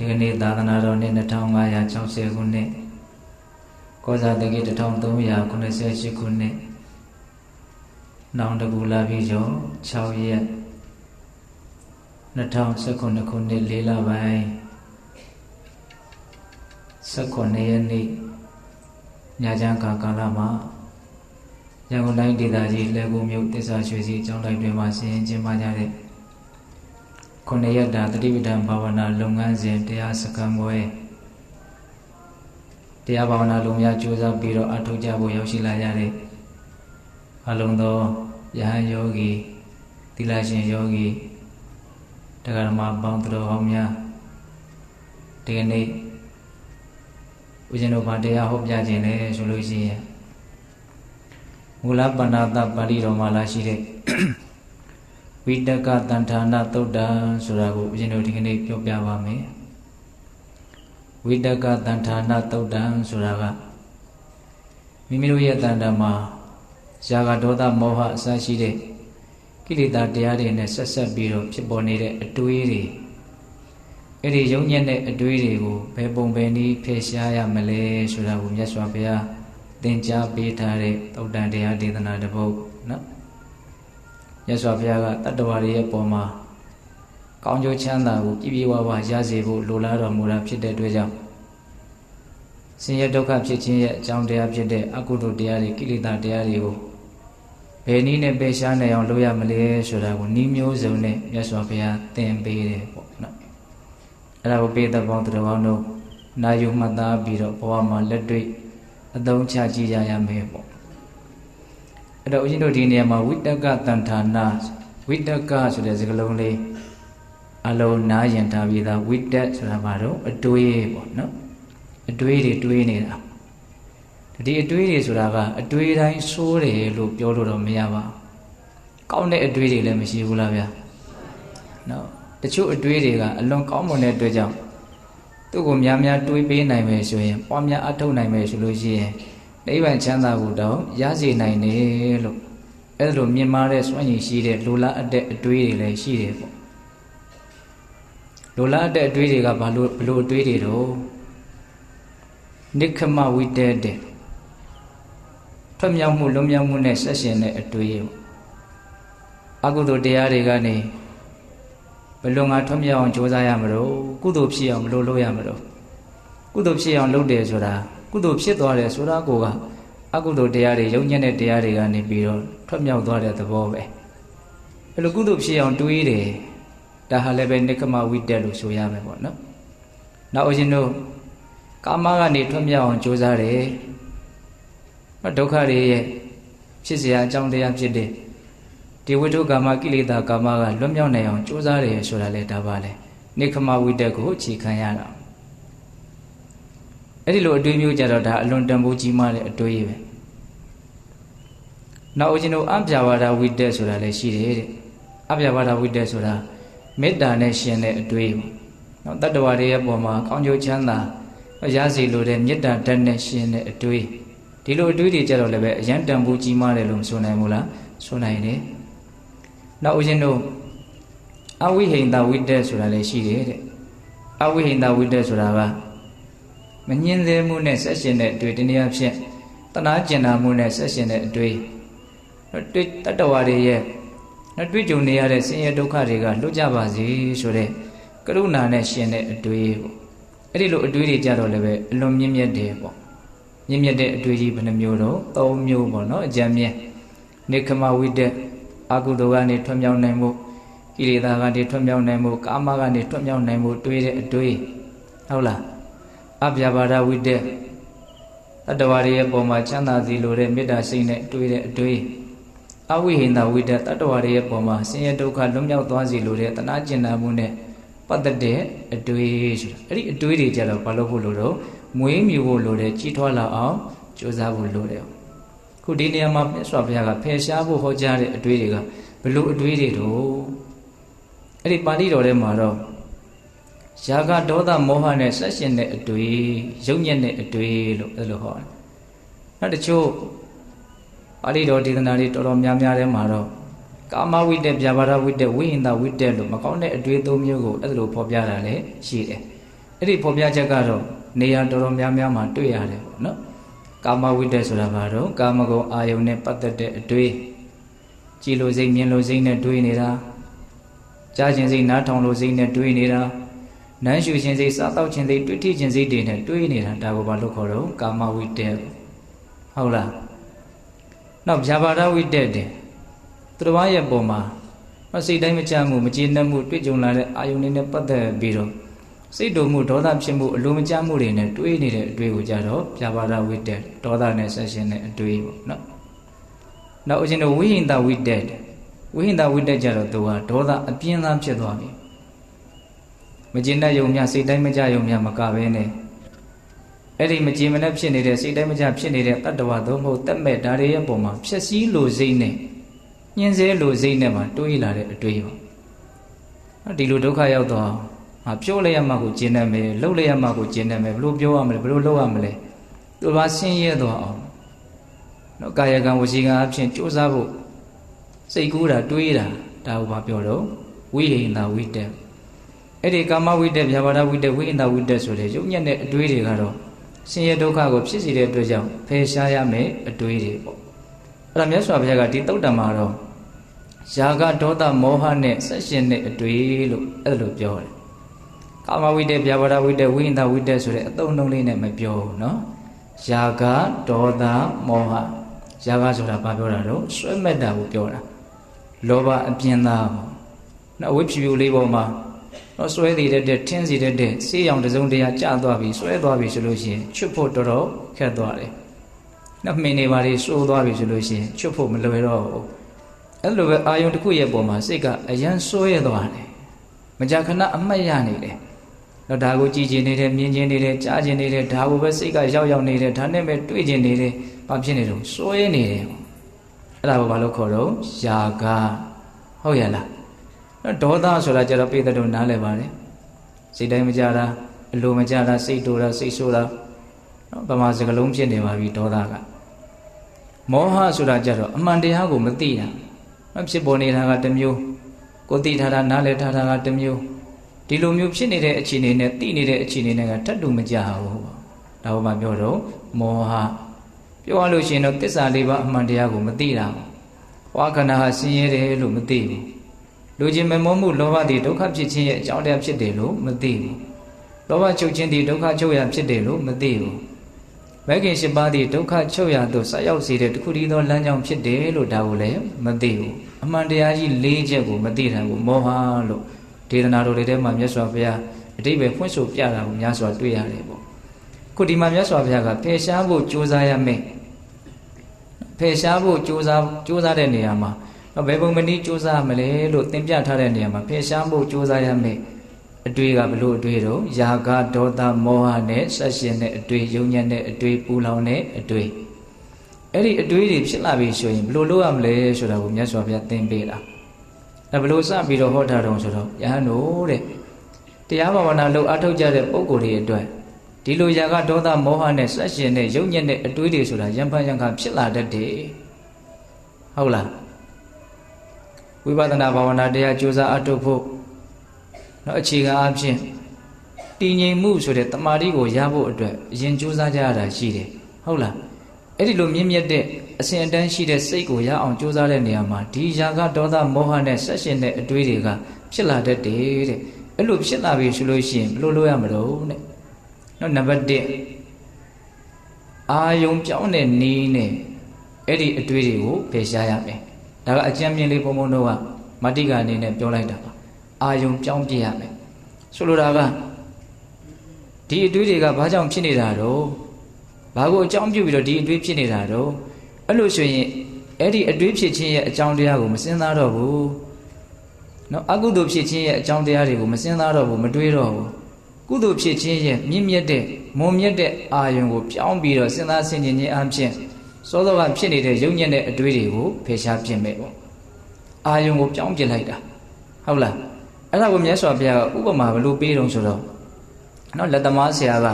ဒီကနေ့သာသနာတော်နှစ်2560ခုနှစ်ကောဇာတက္ကီ1388ခုနှစ်နောင်တကူလာပြီကျော်6ရက်2019ခုနှစ်4လပိုင်း19ရက်နေ့ညချမ်းကာလမှာရန်ကုန်တိုင်းဒေသကြီးလှကူမြို့တစ္ဆာရွှေစီကျောင်းတိုက်တွင်မှာဆင်ရင်ကျင်းပကြတဲ့9ရက်တာတတိပဋ္ဌာန်ဘာဝနာလုပ်ငန်းစဉ်တရားစခန်းပွဲတရားဘာဝနာလုံများကြိုးစားပြီးတော့အထောက်ကြဖို့ရောက်ရှိလာကြတဲ့အလုံးသောယဟန်ယောဂီသီလရှင်ယောဂီတရားဓမ္မပေါင်းတော်ဟောင်းများဒီကနေ့ဦးဇင်းတို့ဘာတရားဟောပြခြင်းလဲဆိုလို့ရှိရင်မူလပဏ္ဏတပါဠိတော်မှာလာရှိတဲ့ဝိတကတန်ဌာနသုတ်တံဆိုတာကိုဦးဇင်းတို့ဒီကနေ့ပြောပြပါမယ်ဝိတကတန်ဌာနသုတ်တံဆိုတာကမိမိတို့ရဲ့တန်တမှာဇာကဒေါသမောဟအစရှိတဲ့ကိလေသာတရားတွေနဲ့ဆက်ဆက်ပြီးတော့ဖြစ်ပေါ်နေတဲ့အတွေးတွေအဲ့ဒီယုံညံ့တဲ့အတွေးတွေကိုဘယ်ပုံဘယ်နည်းဖယ်ရှားရမလဲဆိုတာကိုမြတ်စွာဘုရားသင်ကြားပေးထားတဲ့သုတ်တံတရားဒေသနာတစ်ပုဒ်နော်မြတ်စွာဘုရားကတတ္တဝါတွေရဲ့ပုံမှာကောင်းကျိုးချမ်းသာကိုပြည့်ပြည့်ဝဝရစေဖို့လိုလားတော်မူတာဖြစ်တဲ့အတွက်ကြောင့်ဆင်းရဲဒုက္ခဖြစ်ခြင်းရဲ့အကြောင်းတရားဖြစ်တဲ့အကုသိုလ်တရားတွေကိလေသာတရားတွေကိုဘယ်နည်းနဲ့ပယ်ရှားနိုင်အောင်လုပ်ရမလဲဆိုတာကိုနည်းမျိုးစုံနဲ့မြတ်စွာဘုရားသင်ပေးတယ်ပေါ့နော်အဲ့ဒါကိုပေးတဲ့ပေါင်းတော်ကောင်းတို့နာယူမှတ်သားပြီးတော့ဘဝမှာလက်တွေ့အသုံးချကြည့်ကြရမယ်ပေါ့အဲ့တော့ဦးဇင်းတို့ဒီနေရာမှာဝိတကတန်ဌာနဝိတကဆိုတဲ့စကားလုံးလေးအလုံးနားရင်ထားပြီးသားဝိတက်ဆိုတာဘာတော့အတွေးပေါ့နော်အတွေးတွေတွေးနေတာဒီအတွေးတွေဆိုတာကအတွေးတိုင်းဆိုးတယ်လို့ပြောလို့တော့မရပါဘူးကောင်းတဲ့အတွေးတွေလည်းမရှိဘူးလားဗျာနော်တချို့အတွေးတွေကအလွန်ကောင်းမွန်တဲ့အတွက်ကြောင့်သူ့ကိုများများတွေးပေးနိုင်မယ်ဆိုရင်ပွားများအထောက်နိုင်မယ်ဆိုလို့ရှိရင်နိဗ္ဗာန်ချမ်းသာကိုတော့ရစေနိုင်တယ်လို့အဲ့လိုမြင်မာတဲ့စွမ်းရည်ရှိတဲ့လိုလားအပ်တဲ့အတွေးတွေလည်းရှိတယ်ပေါ့လိုလားအပ်တဲ့အတွေးတွေကဘလို့အတွေးတွေတော့နိက္ခမဝိတ္တတဲ့ထွက်မြောက်မှုလွန်မြောက်မှုနဲ့ဆက်ရှင်တဲ့အတွေးပေါ့အကုသိုလ်တရားတွေကနေဘယ်လိုငါထွက်မြောက်အောင်ကြိုးစားရမလို့ကုသိုလ်ဖြစ်အောင်ဘယ်လိုလုပ်ရမလို့ကုသိုလ်ဖြစ်အောင်လုပ်တယ်ဆိုတာကုသိုလ်ဖြစ်သွားတယ်ဆိုတာကိုကအကုသိုလ်တရားတွေယုံညံ့တဲ့တရားတွေကနေပြီးတော့ထွက်မြောက်သွားတဲ့သဘောပဲဘယ်လိုကုသိုလ်ဖြစ်အောင်တွေးတယ်ဒါဟာလည်းပဲနိက္ခမဝိတ္တလို့ဆိုရမယ်ပေါ့နော်နောက်ဦးဇင်းတို့ကာမကနေထွက်မြောက်အောင်ကြိုးစားတယ်ဒုက္ခတွေရဲ့ဖြစ်เสียအကြောင်းတရားဖြစ်တဲ့ဒီဝိတုကာမကိလေသာကာမကလွတ်မြောက်နိုင်အောင်ကြိုးစားတယ်ဆိုတာလေဒါပါလေနိက္ခမဝိတ္တကိုအခြေခံရတာအဲ့ဒီလိုအတွေးမျိုးကြတော့ဒါအလွန်တန်ဖိုးကြီးမားတဲ့အတွေးပဲနောက်ဦးဇင်းတို့အပြာဝါဒဝိတ္တဆိုတာလည်းရှိတယ်တဲ့အပြာဝါဒဝိတ္တဆိုတာမေတ္တာနဲ့ရှင်တဲ့အတွေးပေါ့နောက်တတ္တဝါတွေရဲ့ပုံမှာကောင်းကျိုးချမ်းသာရစေလိုတဲ့မေတ္တာဓာတ်နဲ့ရှင်တဲ့အတွေးဒီလိုအတွေးတွေကြတော့လည်းပဲအယံတန်ဖိုးကြီးမားတယ်လို့မဆိုနိုင်ဘူးလားဆိုနိုင်တယ်နောက်ဦးဇင်းတို့အဝိဟိန္ဒဝိတ္တဆိုတာလည်းရှိတယ်တဲ့အဝိဟိန္ဒဝိတ္တဆိုတာကမငြင်းသေးမှုနဲ့ဆက်ရှင်တဲ့အတွေ့တနည်းအားဖြင့်တနာကျင်နာမှုနဲ့ဆက်ရှင်တဲ့အတွေ့တတ္တဝါတွေရဲ့တွေ့ကြုံနေရတဲ့ဆင်းရဲဒုက္ခတွေကလွတ်ကြပါစေဆိုတဲ့ကရုဏာနဲ့ရှင်တဲ့အတွေ့ပေါ့အဲ့ဒီလိုအတွေ့တွေကြတော့လည်းပဲအလွန်မြင့်မြတ်တယ်ပေါ့မြင့်မြတ်တဲ့အတွေ့ကြီးဘယ်နှမျိုးတော့၃မျိုးပေါ့နော်အကြမ်းမြင့်နိက္ခမဝိတ္တအကုသိုလ်ကနေထွက်မြောက်နိုင်မှုကိလေသာကနေထွက်မြောက်နိုင်မှုကာမကနေထွက်မြောက်နိုင်မှုတွေးတဲ့အတွေ့ဟုတ်လားအပြာပါဒဝိတ္တတတ္တဝါတွေရဲ့ပုံမှာချမ်းသာစီလိုတဲ့မေတ္တာစိတ်နဲ့တွေးတဲ့အတွေ့အဝိဟိန္ဒဝိတ္တတတ္တဝါတွေရဲ့ပုံမှာဆင်းရဲဒုက္ခလွတ်မြောက်သွားစီလိုတဲ့တနာကျင်နာမှုနဲ့ပတ်သက်တဲ့အတွေ့ဆိုတာအဲ့ဒီအတွေ့တွေကြတော့ဘာလို့ဖို့လို့တော့မွေးမြူဖို့လိုတယ်ကြီးထွားလာအောင်ကြိုးစားဖို့လိုတယ်ခုဒီနေရာမှာမြတ်စွာဘုရားကဖယ်ရှားဖို့ဟောကြားတဲ့အတွေ့တွေကဘလို့အတွေ့တွေတော့အဲ့ဒီပါဠိတော်ထဲမှာတော့ရာဂဒေါသမောဟနဲ့ဆက်ရှင်တဲ့အတွေ့ယုံညံ့တဲ့အတွေ့လို့အဲ့လိုဟောတယ်နောက်တချို့ပါဠိတော်ဒေသနာတွေတော်တော်များများထဲမှာတော့ကာမဝိတ္တဗျာပါဒဝိတ္တဝိဟိန္ဒဝိတ္တလို့မကောင်းတဲ့အတွေ့အသုံးမျိုးကိုအဲ့လိုဖော်ပြတာလည်းရှိတယ် အဲ့ဒီဖော်ပြချက်ကတော့နေရာတော်တော်များများမှာတွေ့ရတယ်ပေါ့နော်ကာမဝိတ္တဆိုတာဘာတော့ကာမဂုဏ်အာယုန်နဲ့ပတ်သက်တဲ့အတွေ့ကြည်လိုစိတ်မြင်လိုစိတ်နဲ့တွေးနေတာကြားခြင်းစိတ်နားထောင်လိုစိတ်နဲ့တွေးနေတာနမ်းရှူခြင်းစိတ်စားတောက်ခြင်းစိတ်တွေ့ထိခြင်းစိတ်တွေနဲ့တွေးနေတာဒါကိုဘာလို့ခေါ်တော့ကာမဝိတ္တဟုတ်လားနောက်ဗျာပါဒဝိတ္တတဲ့သူတော်ရဲ့ပုံမှာစိတ်တိုင်းမချမှုမကျေနပ်မှုတွေ့ကြုံလာတဲ့အာယုန်တွေနဲ့ပတ်သက်ပြီးတော့စိတ်တုန်မှုဒေါသဖြစ်မှုအလိုမကျမှုတွေနဲ့တွေးနေတဲ့အတွေ့ကိုကြတော့ဗျာပါဒဝိတ္တဒေါသနဲ့ဆက်ရှင်တဲ့အတွေ့ပေါ့နော်နောက်အရှင်တို့ဝိဟိတဝိတ္တဝိဟိတဝိတ္တကြတော့သူကဒေါသအပြင်းသားဖြစ်သွားပြီမကျေနပ်ယုံများစိတ်တိုင်းမကြယုံများမကဘဲနဲ့အဲ့ဒီမကျေမနပ်ဖြစ်နေတဲ့စိတ်တိုင်းမကြဖြစ်နေတဲ့တတ္တဝါသို့မဟုတ်တက်မဲ့ဓာတွေရဲ့ပုံမှာဖြစ်စည်းလိုစိတ်နဲ့ညှင်းဆဲလိုစိတ်နဲ့မှတွေးလာတဲ့အတွေ့ပေါ့ဒီလိုဒုက္ခရောက်တော့ပြောလိုက်ရမှကိုကျင့်နေမယ်လှုပ်လိုက်ရမှကိုကျင့်နေမယ်ဘလို့ပြောရမလဲဘလို့လှုပ်ရမလဲသူဘာဆင်းရဲသွားအောင်နော်ကာယကံဝစီကံအဖြစ်ကြိုးစားဖို့စိတ်ကူးတာတွေးတာဒါကိုဘာပြောတော့ဝိဟိန္ဒဝိတ္တအဲ့ဒီကာမဝိတ္တဗျာပါဒဝိတ္တဝိဟိန္ဒဝိတ္တဆိုတဲ့ရုပ်ညက်တဲ့အတွေးတွေကတော့ဆင်းရဲဒုက္ခကိုဖြစ်စေတဲ့အတွက်ကြောင့်ဖယ်ရှားရမယ်အတွေးတွေပေါ့အဲ့ဒါမြတ်စွာဘုရားကဒီသုတ်တံမှာတော့ယာကဒေါသမောဟနဲ့ဆက်ရှင်တဲ့အတွေးလို့အဲ့လိုပြောတယ်ကာမဝိတ္တဗျာပါဒဝိတ္တဝိဟိန္ဒဝိတ္တဆိုတဲ့အသုံးအနှုန်းလေးနဲ့မပြောဘူးနော်ယာကဒေါသမောဟယာကဆိုတာဘာပြောတာတော့ဆွဲမဲ့တာကိုပြောတာလောဘအပြင်းသားပေါ့နော်အဝိဖြူဖြူလေးပေါ်မှာတော့ဆွဲတည်တဲ့ထင်းစီတဲ့ဆေးရောင်တစုံတရာကျသွားပြီဆွဲသွားပြီဆိုလို့ရှိရင်ချွတ်ဖို့တော်တော်ခက်သွားတယ်နော်မင်းနေပါလေစိုးသွားပြီဆိုလို့ရှိရင်ချွတ်ဖို့မလွယ်တော့ဘူးအဲ့လိုပဲအာယုံတစ်ခုရဲ့ပုံမှာစိတ်ကအရန်စိုးရသွားတယ်မကြာခဏအမှတ်ရနေတယ်တော့ဒါကိုကြည်ကျင်နေတယ်မြင်ကျင်နေတယ်ကြားကျင်နေတယ်ဒါကိုပဲစိတ်ကရောက်နေတယ်ဒါနဲ့ပဲတွေ့ကျင်နေတယ်ဘာဖြစ်နေတော့စိုးရနေတယ်အဲ့ဒါကိုဘာလို့ခေါ်တော့ယာကဟုတ်ရလားဒေါသဆိုတာကြတော့ပိဿတုနားလည်ပါတယ်စိတ်တိုင်းမကြတာအလိုမကြတာစိတ်တူတာစိတ်ဆိုးတာနော်ဗမာစကားလုံးဖြစ်နေပါပြီဒေါသကမောဟဆိုတာကြတော့အမှန်တရားကိုမသိတာဖြစ်ပေါ်နေတာကတစ်မျိုးကိုသိထားတာနားလည်ထားတာကတစ်မျိုးဒီလိုမျိုးဖြစ်နေတဲ့အခြေအနေနဲ့သိနေတဲ့အခြေအနေနဲ့ကထပ်တူမကြဘူးဒါဘာမှပြောတော့မောဟပြောရလို့ရှိရင်တော့သစ္စာလေးပါးအမှန်တရားကိုမသိတာဝါခန္ဓာဟာဆင်းရဲတယ်လို့မသိဘူးလူချင်းမမောမှုလောဘသည်ဒုက္ခဖြစ်ခြင်းရဲ့အကြောင်းတရားဖြစ်တယ်လို့မသိဘူးလောဘချုပ်ခြင်းသည်ဒုက္ခချုပ်ရာဖြစ်တယ်လို့မသိဘူးမဂ္ဂင်၈ပါးသည်ဒုက္ခချုပ်ရာသို့ဆက်ရောက်စေတဲ့တခုတည်းသောလမ်းကြောင်းဖြစ်တယ်လို့ဒါကိုလည်းမသိဘူးအမှန်တရားကြီး၄ချက်ကိုမသိတာကိုမောဟလို့ဒေသနာတော်တွေထဲမှာမြတ်စွာဘုရားအတိပ္ပယ်ဖွင့်ဆိုပြတာကိုများစွာတွေ့ရတယ်ပေါ့ခုဒီမှာမြတ်စွာဘုရားကဖယ်ရှားဖို့ကြိုးစားရမယ်ဖယ်ရှားဖို့ကြိုးစားတဲ့နေရာမှာဘယ်ပုံမနည်းကြိုးစားမလဲလို့သင်ပြထားတဲ့နေရာမှာဖယ်ရှားဖို့ကြိုးစားရမယ်အတွေ့ကဘလို့အတွေ့တော့ယာကဒေါသမောဟနဲ့ဆက်ရှင်တဲ့အတွေ့ယုံညံ့တဲ့အတွေ့ပူလောင်တဲ့အတွေ့အဲ့ဒီအတွေ့တွေဖြစ်လာပြီဆိုရင်ဘလို့လုပ်ရမလဲဆိုတာကိုမြတ်စွာဘုရားသင်ပေးတာဘလို့စပြီးတော့ဟောထားတော့ဆိုတော့ယဟန်တို့တဲ့တရားဘာဝနာလုပ်အထောက်ကြတဲ့ပုဂ္ဂိုလ်တွေအတွက်ဒီလိုယာကဒေါသမောဟနဲ့ဆက်ရှင်တဲ့ယုံညံ့တဲ့အတွေ့တွေဆိုတာယံဖန်ယံခါဖြစ်လာတတ်တယ်ဟုတ်လားဝိပဿနာဘာဝနာတရားကြိုးစားအထောက်ဖို့နော်အခြေခံအဖြစ်တည်ငြိမ်မှုဆိုတဲ့တမာတိကိုရဖို့အတွက်အရင်ကြိုးစားကြရတာရှိတယ်ဟုတ်လားအဲ့ဒီလိုမြင့်မြတ်တဲ့အစဉ်အတန်းရှိတဲ့စိတ်ကိုရအောင်ကြိုးစားတဲ့နေရာမှာဒီယာကဒေါသမောဟနဲ့ဆက်ရှင်တဲ့အတွေးတွေကဖြစ်လာတတ်တယ်တဲ့အဲ့လိုဖြစ်လာပြီဆိုလို့ရှိရင်ဘယ်လိုလုပ်ရမလို့တဲ့နော်နံပါတ်1အာယုံပြောင်းတဲ့နည်းနဲ့အဲ့ဒီအတွေးတွေကိုဖယ်ရှားရမယ်ဒါကအကျဉ်းမြင်လေးဘုံဘုံတို့ကမတ္တိကအနေနဲ့ပြောလိုက်တာပါအာယုံပြောင်းပြရမယ်ဆိုလိုတာကဒီအတွေးတွေကဘာကြောင့်ဖြစ်နေတာတော့ဘာကိုအကြောင်းပြုပြီးတော့ဒီအတွေးဖြစ်နေတာတော့အဲ့လိုဆိုရင်အဲ့ဒီအတွေးဖြစ်ခြင်းရဲ့အကြောင်းတရားကိုမစဉ်းစားတော့ဘူးနော်အကုသိုလ်ဖြစ်ခြင်းရဲ့အကြောင်းတရားတွေကိုမစဉ်းစားတော့ဘူးမတွေးတော့ဘူးကုသိုလ်ဖြစ်ခြင်းရဲ့မြင့်မြတ်တဲ့မွန်မြတ်တဲ့အာယုံကိုပြောင်းပြီးတော့စဉ်းစားဆင်ခြင်ခြင်းအပြင်စောစောကဖြစ်နေတဲ့ယုံညံ့တဲ့အတွေးတွေကိုဖယ်ရှားပြင်မယ်ပေါ့အာယုံကိုပြောင်းပြလိုက်တာဟုတ်လားအဲ့ဒါကိုမြတ်စွာဘုရားကဥပမာဘယ်လိုပေးတုံးဆိုတော့နော်လက်သမားဆရာက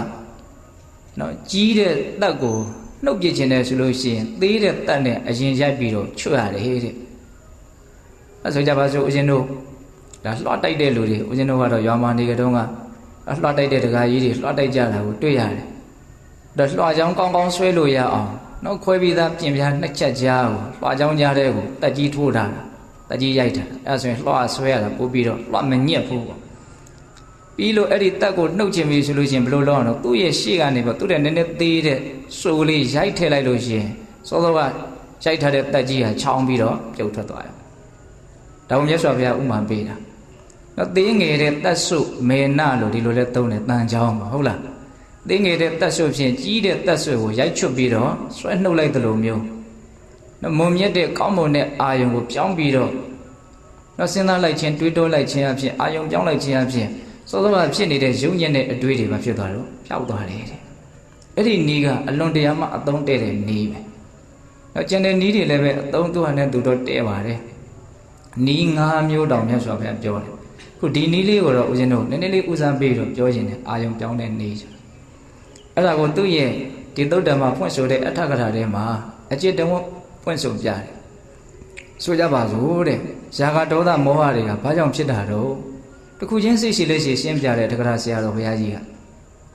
နော်ကြီးတဲ့တက်ကိုနှုတ်ပြခြင်းနဲ့ဆိုလို့ရှိရင်သေးတဲ့တက်နဲ့အရင်ရိုက်ပြီးတော့ချွတ်ရတယ်တဲ့အဲ့ဆိုကြပါစို့ဦးဇင်းတို့ဒါလွှတ်တိုက်တဲ့လူတွေဦးဇင်းတို့ကတော့ရွာမှာနေကြတော့က လွှတ်တိုက်တဲ့တကားကြီးတွေလွှတ်တိုက်ကြတာကိုတွေ့ရတယ်ဒါလွှတ်ချောင်းကောင်းကောင်းဆွဲလို့ရအောင်နောက်ခွဲပြီးသားပြင်ပြားနှစ်ချက်ကြားကိုလွှတ်ချောင်းကြားတဲ့ကိုတက်ကြီးထိုးထားတာတက်ကြီးရိုက်ထားအဲ့ဆိုရင်လွှတ်ဆွဲရတာပို့ပြီးတော့လွှတ်မညက်ဘူးပေါ့ပြီးလို့အဲ့ဒီတက်ကိုနှုတ်ချင်ပြီဆိုလို့ရှိရင်ဘယ်လိုလုပ်အောင်တော့သူ့ရဲ့ရှေ့ကနေပေါ့သူ့တဲ့နည်းနည်းသေးတဲ့စိုးလေးရိုက်ထည့်လိုက်လို့ရှိရင်စောစောကရိုက်ထားတဲ့တက်ကြီးဟာချောင်းပြီးတော့ပြုတ်ထွက်သွားတယ်ဒါကိုမြတ်စွာဘုရားဥမာပေးတာနော်သေးငယ်တဲ့တက်ဆုမေနလို့ဒီလိုလဲသုံးတယ်တန်ချောင်းပါဟုတ်လားသေးငယ်တဲ့တက်ဆုဖြင့်ကြီးတဲ့တက်ဆုကိုရိုက်ချွတ်ပြီးတော့ဆွဲနှုတ်လိုက်သလိုမျိုးနော်မုံမြတ်တဲ့ကောင်းမွန်တဲ့အာယုံကိုပြောင်းပြီးတော့နော်စဉ်းစားလိုက်ခြင်းတွေးတောလိုက်ခြင်းအဖြစ်အာယုံပြောင်းလိုက်ခြင်းအဖြစ်စောစောကဖြစ်နေတဲ့ရုပ်ညက်တဲ့အတွေးတွေပဲဖြစ်သွားတော့ပျောက်သွားတယ်တဲ့အဲ့ဒီနီးကအလွန်တရာမှအသုံးတဲ့နီးပဲနော်ကျန်တဲ့နီးတွေလည်းပဲအသုံးသူ့ဟာနဲ့သူတော့တဲပါတယ်နီး၅မျိုးတောင်မြတ်စွာဘုရားပြောတယ်ခုဒီနီးလေးကိုတော့ဦးဇင်းတို့နည်းနည်းလေးဦးစားပေးတော့ပြောခြင်းနဲ့အာယုံပြောင်းတဲ့နီးအဲ့ဒါကိုသူ့ရဲ့ဒီသုတ်တံမှာဖွင့်ဆိုတဲ့အထကထာထဲမှာအจิตတဝဖွင့်ဆိုပြတယ်ဆိုကြပါစို့တဲ့ဇာကဒေါသမောဟတွေကဘာကြောင့်ဖြစ်တာတော့တခုချင်းစိတ်ရှိလက်ရှိရှင်းပြတဲ့တက္ကရာဆရာတော်ဘုရားကြီးက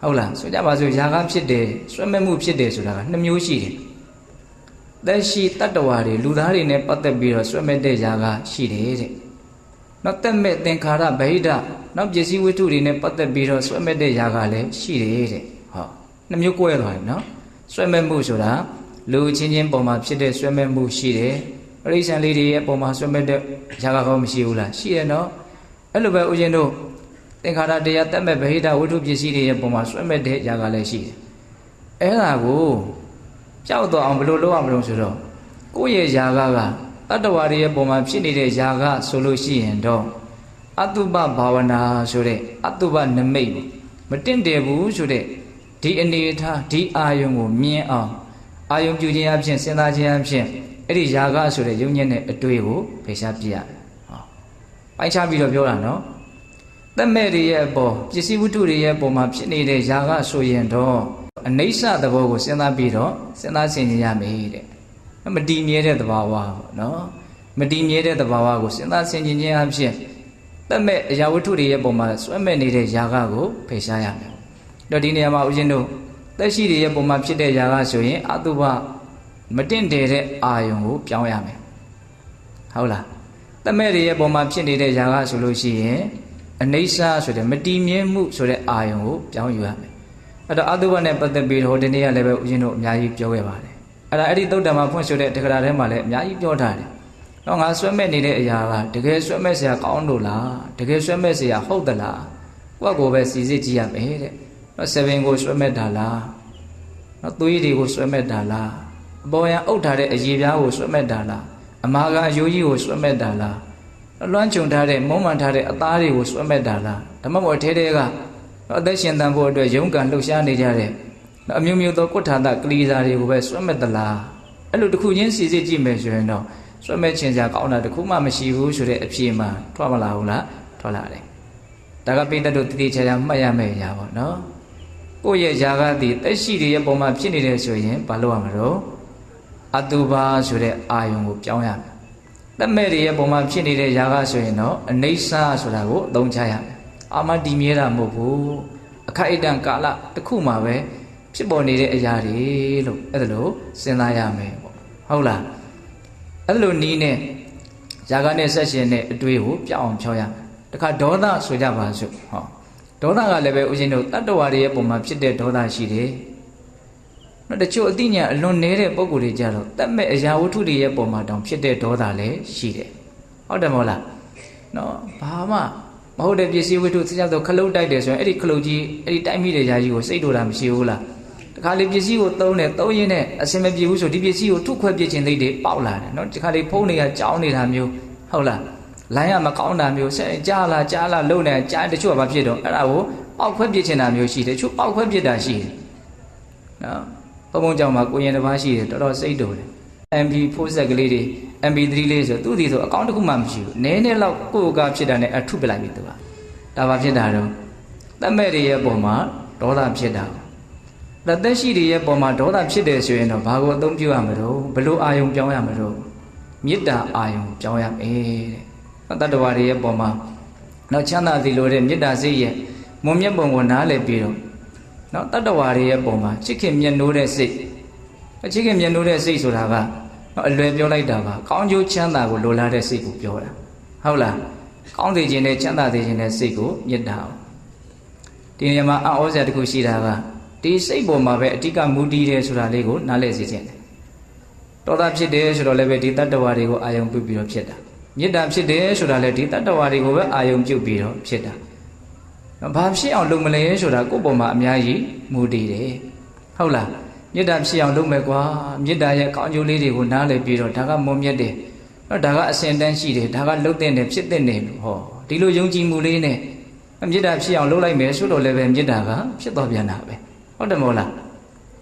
ဟုတ်လားဆိုကြပါစို့ဇာကဖြစ်တယ်ဆွဲမဲ့မှုဖြစ်တယ်ဆိုတာက2မျိုးရှိတယ်သက်ရှိတတ္တဝါတွေလူသားတွေနဲ့ပတ်သက်ပြီးတော့ဆွဲမဲ့တဲ့ဇာကရှိတယ်တဲ့နောက်တက်မဲ့သင်္ခါရဗဟိတနောက်ပစ္စည်းဝတ္ထုတွေနဲ့ပတ်သက်ပြီးတော့ဆွဲမဲ့တဲ့ဇာကလည်းရှိတယ်တဲ့ဟော2မျိုးကွဲသွားတယ်နော်ဆွဲမဲ့မှုဆိုတာလူချင်းချင်းပုံမှာဖြစ်တဲ့ဆွဲမဲ့မှုရှိတယ်ပရိစ္ဆန်လေးတွေရဲ့ပုံမှာဆွဲမဲ့တဲ့ဇာကကောမရှိဘူးလားရှိရနော်အဲ့လိုပဲဦးဇင်းတို့သင်္ခါရတရားတက်မဲ့ဗဟိတဝတ္ထုပစ္စည်းတွေရဲ့ပုံမှာဆွဲမဲ့တဲ့ဇာကလည်းရှိတယ်အဲ့ဒါကိုကြောက်တော့အောင်ဘယ်လိုလုပ်အောင်မလို့ဆိုတော့ကိုယ့်ရဲ့ဇာကတတ္တဝါတွေရဲ့ပုံမှာဖြစ်နေတဲ့ဇာကဆိုလို့ရှိရင်တော့အတုပဘာဝနာဆိုတဲ့အတုပနမိတ်မတင့်တယ်ဘူးဆိုတဲ့ဒီအနေထားဒီအာယုံကိုမြင်အောင်အာယုံပြုခြင်းအဖြစ်စဉ်းစားခြင်းအဖြစ်အဲ့ဒီဇာကဆိုတဲ့ယုံညံ့တဲ့အတွေ့ကိုဖယ်ရှားပြရတယ်ဟောပိုင်းခြားပြီးတော့ပြောတာနော်သက်မဲ့တွေရဲ့အပေါ်ပစ္စည်းဝတ္ထုတွေရဲ့ပုံမှာဖြစ်နေတဲ့ဇာကဆိုရင်တော့အနိစ္စသဘောကိုစဉ်းစားပြီးတော့စဉ်းစားဆင်ခြင်ရမယ်တဲ့မတည်မြဲတဲ့သဘာဝပေါ့နော်မတည်မြဲတဲ့သဘာဝကိုစဉ်းစားဆင်ခြင်ခြင်းအဖြစ်သက်မဲ့အရာဝတ္ထုတွေရဲ့ပုံမှာဆွဲမဲ့နေတဲ့ဇာကကိုဖယ်ရှားရမယ်တော့ဒီနေရာမှာဦးဇင်းတို့သက်ရှိတွေရဲ့ပုံမှာဖြစ်တဲ့ဇာကဆိုရင်အတုပမတင့်တယ်တဲ့အာယုံကိုပြောင်းရမယ်ဟုတ်လားသက်မဲ့တွေရဲ့ပုံမှာဖြစ်နေတဲ့ဇာကဆိုလို့ရှိရင်အနိစ္စဆိုတဲ့မတည်မြဲမှုဆိုတဲ့အာယုံကိုပြောင်းယူရမယ်အဲ့တော့အတုပနဲ့ပတ်သက်ပြီးတော့ဒီနေ့ကလည်းပဲဦးဇင်းတို့အများကြီးပြောခဲ့ပါတယ်အဲ့ဒီသုတ်တံမှာဖွင့်ဆိုတဲ့တက္ကရာထဲမှာလည်းအများကြီးပြောထားတယ်တော့ငါဆွဲမဲ့နေတဲ့အရာကတကယ်ဆွဲမဲ့စရာကောင်းလို့လားတကယ်ဆွဲမဲ့စရာဟုတ်သလားကိုယ့်ကိုယ်ပဲစီစစ်ကြည့်ရမယ်တဲ့တော့7ကိုဆွဲမဲ့တာလားတော့သွေးတွေကိုဆွဲမဲ့တာလားအပေါ်ယံအုပ်ထားတဲ့အရေပြားကိုဆွဲမဲ့တာလားအမာကအယိုးကြီးကိုဆွဲမဲ့တာလားလွှမ်းခြုံထားတဲ့မုံမှန်ထားတဲ့အသားတွေကိုဆွဲမဲ့တာလားဓမ္မဘောထဲကအသက်ရှင်တန်ဖို့အတွက်ရုန်းကန်လှုပ်ရှားနေကြတဲ့အမျိုးမျိုးသောကုဋ္ဌာတကလေးစားတွေကိုပဲဆွဲမဲ့သလားအဲ့လိုတစ်ခုချင်းစီစစ်ကြည့်မယ်ဆိုရင်တော့ဆွဲမဲ့ခြင်းစရာကောင်းတာတစ်ခုမှမရှိဘူးဆိုတဲ့အဖြေမှထွက်မလာဘူးလားထွက်လာတယ်ဒါကပိဋကတို့တတိချာချာမှတ်ရမယ့်အရာပေါ့နော်ကိုယ့်ရဲ့ဇာကတည်သက်ရှိတွေရဲ့ပုံမှာဖြစ်နေတယ်ဆိုရင်ဘာလုပ်ရမလို့အတုပါဆိုတဲ့အာယုံကိုပြောင်းရမယ်သက်မဲ့တွေရဲ့ပုံမှာဖြစ်နေတဲ့ဇာကဆိုရင်တော့အနိစ္စဆိုတာကိုအသုံးချရမယ်အာမတည်မြဲတာမဟုတ်ဘူးအခိုက်အတန့်ကာလတစ်ခုမှပဲဖြစ်ပေါ်နေတဲ့အရာတွေလို့အဲ့ဒါလို့စဉ်းစားရမယ်ပေါ့ဟုတ်လားအဲ့လိုနီးနဲ့ဇာကနဲ့ဆက်ရှင်တဲ့အတွေးကိုပြောင်းအောင်ဖြောင်းရမယ်တခါဒေါသဆိုကြပါစို့ဟောဒေါသကလည်းပဲဦးဇင်းတို့တတ္တဝါတွေရဲ့ပုံမှာဖြစ်တဲ့ဒေါသရှိတယ်နောက်တချို့အသိဉာဏ်အလွန်နည်းတဲ့ပုံကိုယ်တွေကြတော့တတ်မဲ့အရာဝတ္ထုတွေရဲ့ပုံမှာတောင်ဖြစ်တဲ့ဒေါသလည်းရှိတယ်ဟုတ်တယ်မဟုတ်လားနော်ဘာမှမဟုတ်တဲ့ပစ္စည်းဝတ္ထုဆက်ကြောက်တော့ခလုတ်တိုက်တယ်ဆိုရင်အဲ့ဒီခလုတ်ကြီးအဲ့ဒီတိုက်မိတဲ့ຢာကြီးကိုစိတ်တူတာမရှိဘူးလားတခါလေပစ္စည်းကိုသုံးတယ်သုံးရင်းနဲ့အစင်မပြေဘူးဆိုဒီပစ္စည်းကိုထုခွဲပြစ်ခြင်းသိတွေပေါက်လာတယ်နော်တခါလေဖုံးတွေကကြောင်းနေတာမျိုးဟုတ်လားလိုင်းရမကောင်းတာမျိုးဆက်ကြားလာလုံနေကြားတချို့ကဘာဖြစ်တော့အဲ့ဒါကိုပေါက်ခွဲပြစ်ခြင်းတာမျိုးရှိတယ်တချို့ပေါက်ခွဲပြစ်တာရှိတယ်နော်ဘုံကြောင့်မှာကိုရင်တစ်ပါးရှိတယ်တော်တော်စိတ်တူတယ် MP4 ဆက်ကလေးတွေ MP3 လေးဆိုသူ့ဒီဆိုအကောင့်တစ်ခုမှမရှိဘူးနည်းနည်းလောက်ကိုယ်ကဖြစ်တာနဲ့အထုပလိုက်ပြီသူကဒါဘာဖြစ်တာတော့တတ်မဲ့တွေရဲ့ပုံမှာဒေါသဖြစ်တာသက်ရှိတွေရဲ့ပုံမှာဒေါသဖြစ်တယ်ဆိုရင်တော့ဘာကိုအသုံးပြုရမလို့ဘလို့အာယုံပြောင်းရမလို့မေတ္တာအာယုံပြောင်းရမယ်တဲ့တတ္တဝါတွေရဲ့ပုံမှာနောက်ချမ်းသာစီလိုတဲ့မေတ္တာစိတ်ရဲ့ မွန်မြတ်ပုံကိုနားလည်ပြီးတော့နော်တတ္တဝါတွေရဲ့ပုံမှာချစ်ခင်မြတ်နိုးတဲ့စိတ်ချစ်ခင်မြတ်နိုးတဲ့စိတ်ဆိုတာကနော်အလွယ်ပြောလိုက်တာပါကောင်းကျိုးချမ်းသာကိုလိုလားတဲ့စိတ်ကိုပြောတာဟုတ်လားကောင်းစေခြင်းနဲ့ချမ်းသာစေခြင်းနဲ့စိတ်ကိုမေတ္တာဒီနေရာမှာအောစရာတစ်ခုရှိတာကဒီစိတ်ပေါ်မှာပဲအဓိကမူတည်တယ်ဆိုတာလေးကိုနားလည်စေခြင်းဒေါသဖြစ်တယ်ဆိုတော့လည်းပဲဒီတတ္တဝါတွေကိုအာယုံပြုပြီးတော့ဖြစ်တာမေတ္တာဖြစ်တယ်ဆိုတာလည်းဒီတတ္တဝါတွေကိုပဲအာယုံပြုပြီးတော့ဖြစ်တာဘာဖြစ်အောင်လုပ်မလဲဆိုတာကိုယ့်ပေါ်မှာအများကြီးမူတည်တယ်ဟုတ်လားမေတ္တာဖြစ်အောင်လုပ်မယ်ကွာမေတ္တာရဲ့ကောင်းကျိုးလေးတွေကိုနားလည်ပြီးတော့ဒါကမွန်မြတ်တယ်ဒါကအစင်တန်းရှိတယ်ဒါကလှုပ်တဲ့တယ်ဖြစ်တဲ့တယ်လို့ဟောဒီလိုယုံကြည်မှုလေးနဲ့မေတ္တာဖြစ်အောင်လုပ်လိုက်မယ်ဆိုတော့လည်းပဲမေတ္တာကဖြစ်သွားပြန်တာပဲဟုတ်တယ်မဟုတ်လား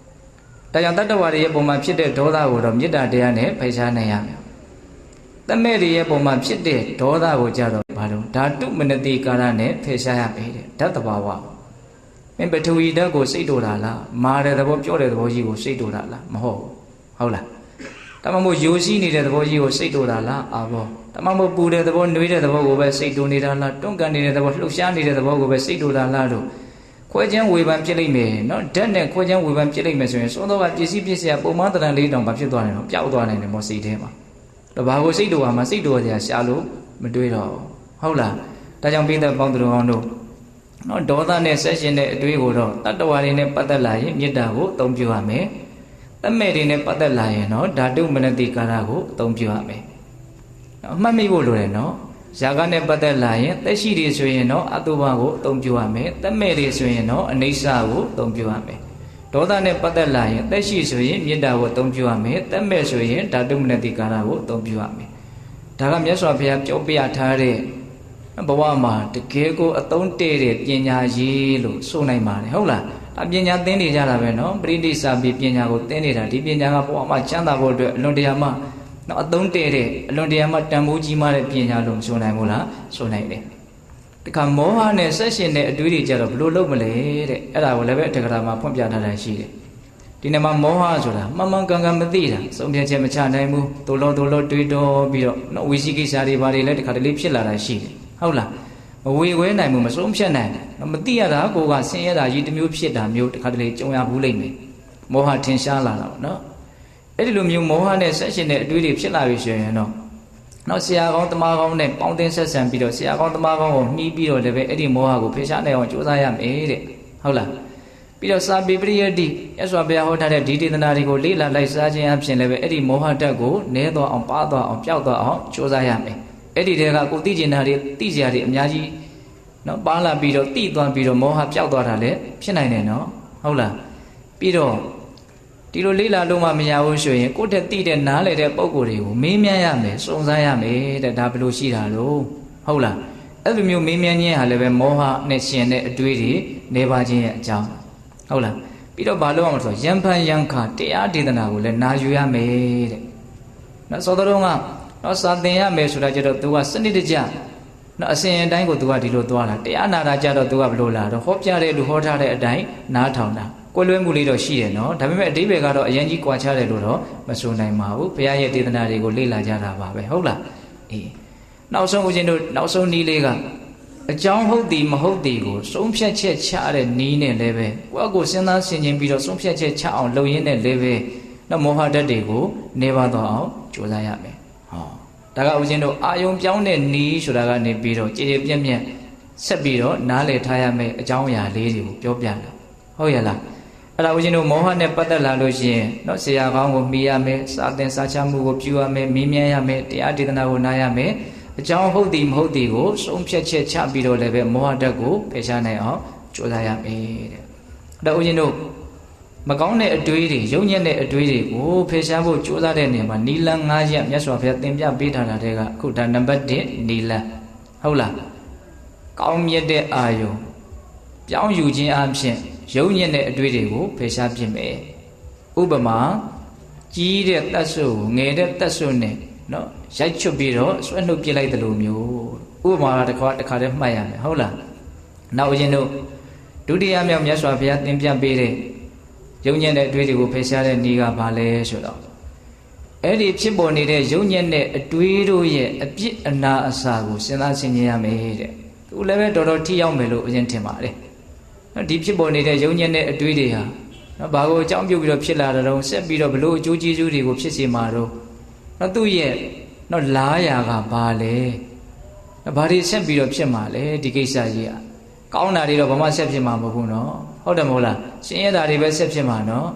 ဒါကြောင့်တတ္တဝါတွေရဲ့ပုံမှာဖြစ်တဲ့ဒေါသကိုတော့မေတ္တာတရားနဲ့ဖယ်ရှားနိုင်ရမယ်တမဲ့တွေရဲ့ပုံမှာဖြစ်တဲ့ဒေါသကိုကြတော့ဘာလို့ဓာတုမနတိကာရနဲ့ဖယ်ရှားရမယ်တဲ့ဓာတ်တဘာဝမင်းပထဝီဓာတ်ကိုစိတ်တိုတာလားမာတဲ့သဘောပြောတဲ့သဘောကြီးကိုစိတ်တိုတာလားမဟုတ်ဟုတ်လားတမမို့ယိုရှိနေတဲ့သဘောကြီးကိုစိတ်တိုတာလားအာဘောတမမို့ပူတဲ့သဘောနှွေးတဲ့သဘောကိုပဲစိတ်တိုနေတာလားတွန့်ကန်နေတဲ့သဘောလှုပ်ရှားနေတဲ့သဘောကိုပဲစိတ်တိုတာလားလို့ခွဲချမ်းဝေဖန်ဖြစ်လိမ့်မယ်နော်ဓာတ်နဲ့ခွဲချမ်းဝေဖန်ဖြစ်လိမ့်မယ်ဆိုရင်သုံးတော့ကပစ္စည်းပစ္စည်းပုံမှန်တန်လေးတောင်ဘာဖြစ်သွားနိုင်တော့ပျောက်သွားနိုင်တယ်မောစိတ်ထဲမှာတော့ဘာကိုစိတ်တိုမှာစိတ်တိုစရာရှာလို့မတွေးတော့ဟုတ်လားဒါကြောင့်ပိဿပေါင်းသူတော်ကောင်းတို့နော်ဒေါသနဲ့ဆက်ရှင်တဲ့အတွေးကိုတော့တတ္တဝါတွေနဲ့ပတ်သက်လာရင်မေတ္တာကိုအသုံးပြုရမယ်တမဲ့တွေနဲ့ပတ်သက်လာရင်တော့ဓာတုမနတိကာရကိုအသုံးပြုရမယ်အမှတ်မိဖို့လိုတယ်နော်ဇာကနဲ့ပတ်သက်လာရင်သက်ရှိတွေဆိုရင်တော့အတုပကိုအသုံးပြုရမယ်တမဲ့တွေဆိုရင်တော့အနိစ္စကိုအသုံးပြုရမယ်ဒေါသနဲ့ပတ်သက်လာရင်သက်ရှိဆိုရင်မေတ္တာကိုအသုံးပြုရမယ်တမဲ့ဆိုရင်ဓာတုမနတိကာရကိုအသုံးပြုရမယ်ဒါကမြတ်စွာဘုရားပြောပြထားတဲ့ဘဝမှာတကယ်ကိုအသုံးတည့်တဲ့ပညာရေးလို့ဆိုနိုင်ပါတယ်ဟုတ်လားဒါပညာသင်နေကြတာပဲနော်ပရိနိစ္စပိပညာကိုသင်နေတာဒီပညာကဘဝမှာချမ်းသာဖို့အတွက်အလွန်တရာမှနော်အသုံးတည့်တဲ့အလွန်တရာမှတန်ဖိုးကြီးမားတဲ့ပညာလို့ဆိုနိုင်မို့လားဆိုနိုင်တယ်တခါမောဟနဲ့ဆက်ရှင်တဲ့အတွေးတွေကြတော့ဘလို့လုပ်မလဲတဲ့အဲ့ဒါကိုလည်းပဲအထက်ကရာမှာဖွင့်ပြထားတာရှိတယ်ဒီနေ့မှာမောဟဆိုတာမှန်မှန်ကန်ကန်မသိတာစုံဖြတ်ချက်မချနိုင်ဘူးတိုးလို့တွေးတော့ပြီးတော့နော်ဝိသိကိစ္စတွေဘာတွေလဲတခါတလေဖြစ်လာတာရှိတယ်ဟုတ်လားမဝေခွဲနိုင်ဘူးမဆုံးဖြတ်နိုင်မသိရတာကိုကဆင်းရဲတာကြီးတစ်မျိုးဖြစ်တာမျိုးတခါတလေကြုံရဘူးလိမ့်မယ်မောဟထင်ရှားလာတာပေါ့နော်အဲ့ဒီလိုမျိုးမောဟနဲ့ဆက်ရှင်တဲ့အတွေးတွေဖြစ်လာပြီဆိုရင်တော့ဆရာကောင်းတမကောင်းနဲ့ပေါင်းတင်ဆက်ဆံပြီးတော့ဆရာကောင်းတမကောင်းကိုနှီးပြီးတော့လည်းပဲအဲ့ဒီမောဟကိုဖယ်ရှားနိုင်အောင်ကြိုးစားရမယ်တဲ့ဟုတ်လားပြီးတော့စာပေပရိယတ္တိရသော်ဘုရားဟောထားတဲ့ဒီဒေသနာတွေကိုလေ့လာလိုက်စားခြင်းအပြင်လည်းပဲအဲ့ဒီမောဟဓာတ်ကိုနည်းသွားအောင်ပါသွားအောင်ပျောက်သွားအောင်ကြိုးစားရမယ်အဲ့ဒီတည်းကကိုသိကျင်တာတွေသိစရာတွေအများကြီးနော်ပါလာပြီးတော့တိသွားပြီးတော့မောဟပျောက်သွားတာလည်းဖြစ်နိုင်တယ်နော်ဟုတ်လားပြီးတော့ဒီလိုလေးလာလို့မှမရဘူးဆိုရင်ကိုယ့်တက်တိတဲ့နားလေတဲ့ပုံကိုယ်တွေကိုမေးမြန်းရမယ်စုံစမ်းရမယ်တဲ့ဒါဘယ်လိုရှိတာလို့ဟုတ်လားအဲ့လိုမျိုးမေးမြန်းခြင်းဟာလည်းပဲမောဟနဲ့ရှင်တဲ့အတွေးတွေနေပါခြင်းရဲ့အကြောင်းဟုတ်လားပြီးတော့ဘာလို့အောင်ဆိုရံဖန်ရံခတရားဒေသနာကိုလည်းနာယူရမယ်တဲ့နော်သောတော်ကနော်စာသင်ရမယ်ဆိုတာကြတော့ तू ကစနစ်တကျနော်အစဉ်အတိုင်းကို तू ကဒီလိုသွားတာတရားနာတာကြတော့ तू ကဘလို့လာတော့ဟောပြတဲ့လူဟောထားတဲ့အတိုင်းနားထောင်တာကိုယ်လွဲမှုလေးတော့ရှိတယ်နော်ဒါပေမဲ့အဓိပ္ပာယ်ကတော့အရင်ကြီးကွာခြားတယ်လို့တော့မဆိုနိုင်ပါဘူးဘုရားရဲ့ဒေသနာတွေကိုလေ့လာကြတာပါပဲဟုတ်လားအေးနောက်ဆုံးဦးဇင်းတို့နောက်ဆုံးနည်းလေးကအကြောင်းဟုတ်သည်မဟုတ်သည်ကိုဆုံးဖြတ်ချက်ချတဲ့နည်းနဲ့လည်းပဲကိုယ့်ကိုစဉ်းစားဆင်ခြင်ပြီးတော့ဆုံးဖြတ်ချက်ချအောင်လုပ်ရင်းနဲ့လည်းပဲနော်မောဟဓာတ်တွေကိုနေပါတော့အောင်ကြိုးစားရမယ်ဟောဒါကဦးဇင်းတို့အာယုံပြောင်းတဲ့နည်းဆိုတာကနေပြီးတော့ကြည်ကြည်ပြည့်ပြည့်ဆက်ပြီးတော့နားလည်ထားရမယ်အကြောင်းအရာလေးတွေကိုပြောပြတာဟုတ်ရဲ့လားအဲ့ဒါဦးဇင်းတို့မောဟနဲ့ပတ်သက်လာလို့ရှိရင်နော်ဆရာကောင်းကိုမှီရမယ်စာသင်စာချမှုကိုပြုရမယ်မေးမြန်းရမယ်တရားဒေသနာကိုနားရမယ်အကြောင်းဟုတ်သည်မဟုတ်သည်ကိုဆုံးဖြတ်ချက်ချပြီးတော့လည်းပဲမောဟဓာတ်ကိုဖယ်ရှားနိုင်အောင်ကြိုးစားရမယ်တဲ့အဲ့ဒါဦးဇင်းတို့မကောင်းတဲ့အတွေးတွေယုံညံ့တဲ့အတွေးတွေကိုဖယ်ရှားဖို့ကြိုးစားတဲ့နေရာမှာနီလန်း9ရက်မြတ်စွာဘုရားသင်ပြပေးထားတာတဲ့ကအခုဒါနံပါတ်1နီလန်းဟုတ်လားကောင်းမြတ်တဲ့အာယုံပြောင်းယူခြင်းအပြင်ယုံညံ့တဲ့အတွေးတွေကိုဖယ်ရှားပြစ်မယ်ဥပမာကြီးတဲ့တတ်ဆုပ်ငယ်တဲ့တတ်ဆုပ်နဲ့နော်ရိုက်ချွတ်ပြီးတော့ဆွဲနှုတ်ပြစ်လိုက်တယ်လို့မျိုးဥပမာတစ်ခါတည်းမှတ်ရမယ်ဟုတ်လားနောက်ဦးဇင်းတို့ဒုတိယမြောက်မြတ်စွာဘုရားသင်ပြပေးတဲ့ယုံညံ့တဲ့အတွေးတွေကိုဖယ်ရှားတဲ့နည်းကဘာလဲဆိုတော့အဲ့ဒီဖြစ်ပေါ်နေတဲ့ယုံညံ့တဲ့အတွေးတို့ရဲ့အပြစ်အနာအစာကိုစဉ်းစားဆင်ခြင်ရမယ်တဲ့သူလည်းပဲတော်တော်ထိရောက်မယ်လို့ဦးဇင်းထင်ပါတယ် ဒီဖြစ်ပေါ်နေတဲ့ယုံညံ့တဲ့အတွေးတွေဟာနော်ဘာကိုအကြောင်းပြုပြီးတော့ဖြစ်လာတဲ့တော့ဆက်ပြီးတော့ဘလို့အကျိုးကျေးဇူးတွေကိုဖြစ်စေမှာတော့နော်သူ့ရဲ့နော်လားရာကဘာလဲဘာတွေဆက်ပြီးတော့ဖြစ်မှာလဲဒီကိစ္စကြီးอ่ะကောင်းတာတွေတော့ဘာမှဆက်ဖြစ်မှာမဟုတ်ဘူးနော်ဟုတ်တယ်မဟုတ်လားရှင်ရတာတွေပဲဆက်ဖြစ်မှာနော်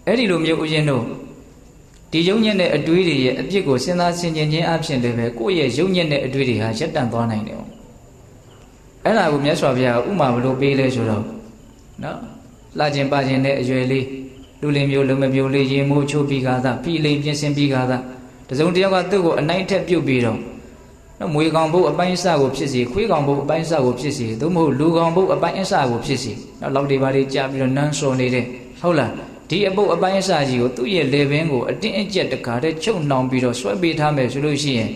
အဲ့ဒီလိုမျိုးဦးဇင်းတို့ဒီယုံညံ့တဲ့အတွေးတွေရဲ့အပြစ်ကိုစဉ်းစားဆင်ခြင်ခြင်းအပြင်လည်းပဲကိုယ့်ရဲ့ယုံညံ့တဲ့အတွေးတွေဟာရပ်တန့်သွားနိုင်တယ်အဲ့ဒါကိုမြတ်စွာဘုရားဥမာဘလို့ပေးလဲဆိုတော့နော်လှခြင်းပါခြင်းနဲ့အရွယ်လေးလူလင်မျိုးလုံမမျိုးလေးရေမိုးချိုးပြီးကားသာပြီလိန်ပြင်ဆင်ပြီးကားသာတစုံတစ်ယောက်ကသူ့ကိုအနိုင်ထက်ပြုတ်ပြီးတော့နော်မွေကောင်ဘုတ်အပိုင်းအစကိုဖြစ်စီခွေးကောင်ဘုတ်အပိုင်းအစကိုဖြစ်စီသို့မဟုတ်လူကောင်ဘုတ်အပိုင်းအစကိုဖြစ်စီနော်လောက်တွေပါတွေကြာပြီးတော့နန်းစော်နေတဲ့ဟုတ်လားဒီအပုတ်အပိုင်းအစကြီးကိုသူ့ရဲ့လေပင်ကိုအတင်းအကျပ်တခါတည်းချုပ်နှောင်ပြီးတော့ဆွဲပေးထားမယ်ဆိုလို့ရှိရင်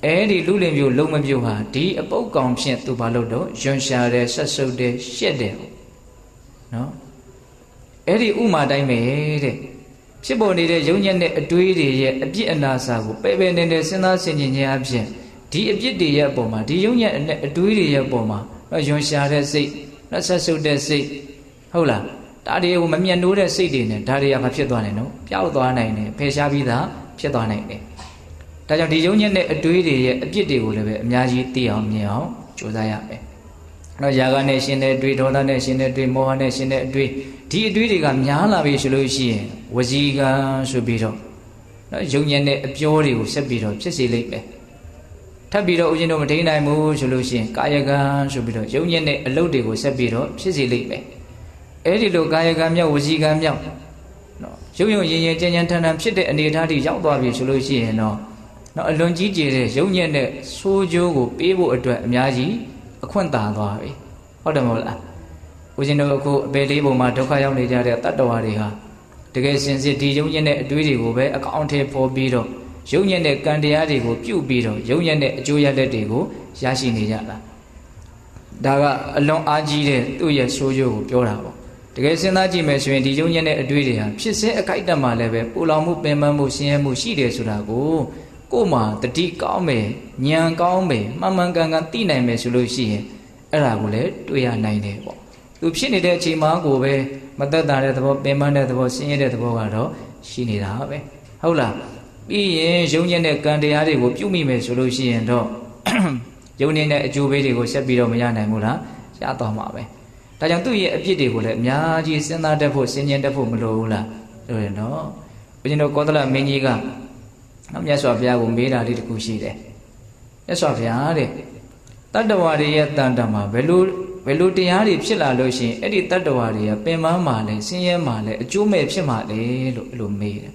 အဲဒီလူလင်မျိုးလုံမမျိုးဟာဒီအပုတ်ကောင်ဖြင့်သူဘာလို့တော့ယွန်ရှာတယ်ဆက်ဆုပ်တယ်ရှက်တယ်နော်အဲ့ဒီဥမာတိုင်းပဲတဲ့ဖြစ်ပေါ်နေတဲ့ယုံညံ့တဲ့အတွေးတွေရဲ့အပြစ်အနာစာကိုပဲပဲနေနေစဉ်းစားဆင်ခြင်ခြင်းအပြင်ဒီအပြစ်တွေရဲ့အပေါ်မှာဒီယုံညံ့တဲ့အတွေးတွေရဲ့အပေါ်မှာယွန်ရှာတဲ့စိတ်ဆက်ဆုပ်တဲ့စိတ်ဟုတ်လားဒါတွေကိုမမြတ်နိုးတဲ့စိတ်တွေနဲ့ဒါတွေကဘာဖြစ်သွားနိုင်နော်ပျောက်သွားနိုင်တယ်ဖယ်ရှားပြီးသားဖြစ်သွားနိုင်တယ်ဒါကြောင့်ဒီယုံညံ့တဲ့အတွေးတွေရဲ့အပြစ်တွေကိုလည်းပဲအများကြီးသိအောင်မြင်အောင်ကြိုးစားရမယ်နော်ຢာကနဲ့ရှင်တဲ့အတွေးဒေါသနဲ့ရှင်တဲ့အတွေးမောဟနဲ့ရှင်တဲ့အတွေးဒီအတွေးတွေကများလာပြီဆိုလို့ရှိရင်ဝစီကံဆိုပြီးတော့နော်ယုံညံ့တဲ့အပြောတွေကိုဆက်ပြီးတော့ဖြစ်စေလိမ့်မယ်ထပ်ပြီးတော့ဦးဇင်းတို့မထိန်နိုင်ဘူးဆိုလို့ရှိရင်ကာယကံဆိုပြီးတော့ယုံညံ့တဲ့အလုပ်တွေကိုဆက်ပြီးတော့ဖြစ်စေလိမ့်မယ်အဲ့ဒီလိုကာယကံမြောက်ဝစီကံမြောက်နော်ရုပ်ရုံရင်ရင်ကြင်ကြင်ထန်ထန်ဖြစ်တဲ့အနေအထားတွေရောက်သွားပြီဆိုလို့ရှိရင်တော့နော်အလွန်ကြီးကျယ်တဲ့ယုံညံ့တဲ့ဆိုးကျိုးကိုပေးဖို့အတွက်အများကြီးအခွင့်သာသွားပြီဟုတ်တယ်မဟုတ်လားဦးဇင်းတို့အခုအပေလေးပုံမှာဒုက္ခရောက်နေကြတဲ့တတ္တဝါတွေဟာတကယ်စင်စစ်ဒီယုံညံ့တဲ့အတွေးတွေကိုပဲအကောင့်ထဲပေါ်ပြီးတော့ယုံညံ့တဲ့ကံတရားတွေကိုပြုတ်ပြီးတော့ယုံညံ့တဲ့အကျိုးရလဒ်တွေကိုရရှိနေကြတာဒါကအလွန်အားကြီးတဲ့သူ့ရဲ့ဆိုးကျိုးကိုပြောတာပေါ့တကယ်စဉ်းစားကြည့်မယ်ဆိုရင်ဒီယုံညံ့တဲ့အတွေးတွေဟာဖြစ်စေအခိုက်အတန့်မှာလည်းပဲပူလောင်မှုပင်ပန်းမှုဆင်းရဲမှုရှိတယ်ဆိုတာကိုကိုယ်မှာတတိကောင်းမယ်ဉာဏ်ကောင်းမယ်မှန်မှန်ကန်ကန်သိနိုင်မယ်ဆိုလို့ရှိရင်အဲ့ဒါကိုလည်းတွေ့ရနိုင်တယ်ပေါ့သူဖြစ်နေတဲ့အချိန်မှာကိုပဲမသက်သာတဲ့သဘောပင်ပန်းတဲ့သဘောဆင်းရဲတဲ့သဘောကတော့ရှိနေတာပဲဟုတ်လားပြီးရင်ယုံညံ့တဲ့ကံတရားတွေကိုပြုမိမယ်ဆိုလို့ရှိရင်တော့ယုံနေတဲ့အကျိုးပေးတွေကိုဆက်ပြီးတော့မရနိုင်ဘူးလားရသွားမှာပဲဒါကြောင့်သူ့ရဲ့အပြစ်တွေကိုလည်းအများကြီးစဉ်းစားတတ်ဖို့စဉ်းကျင်တတ်ဖို့မလိုဘူးလားဆိုရင်တော့ဘုရင်တို့ကောသလမင်းကြီးကမြတ်စွာဘုရားကိုမေးတာလေးတစ်ခုရှိတယ်မြတ်စွာဘုရားတဲ့တတ္တဝါတွေရဲ့တန်တမှာဘယ်လိုတရားတွေဖြစ်လာလို့ရှိရင်အဲ့ဒီတတ္တဝါတွေကပင်ပန်းမှာလဲဆင်းရဲမှာလဲအကျိုးမဲ့ဖြစ်မှာလဲလို့အဲ့လိုမေးတယ်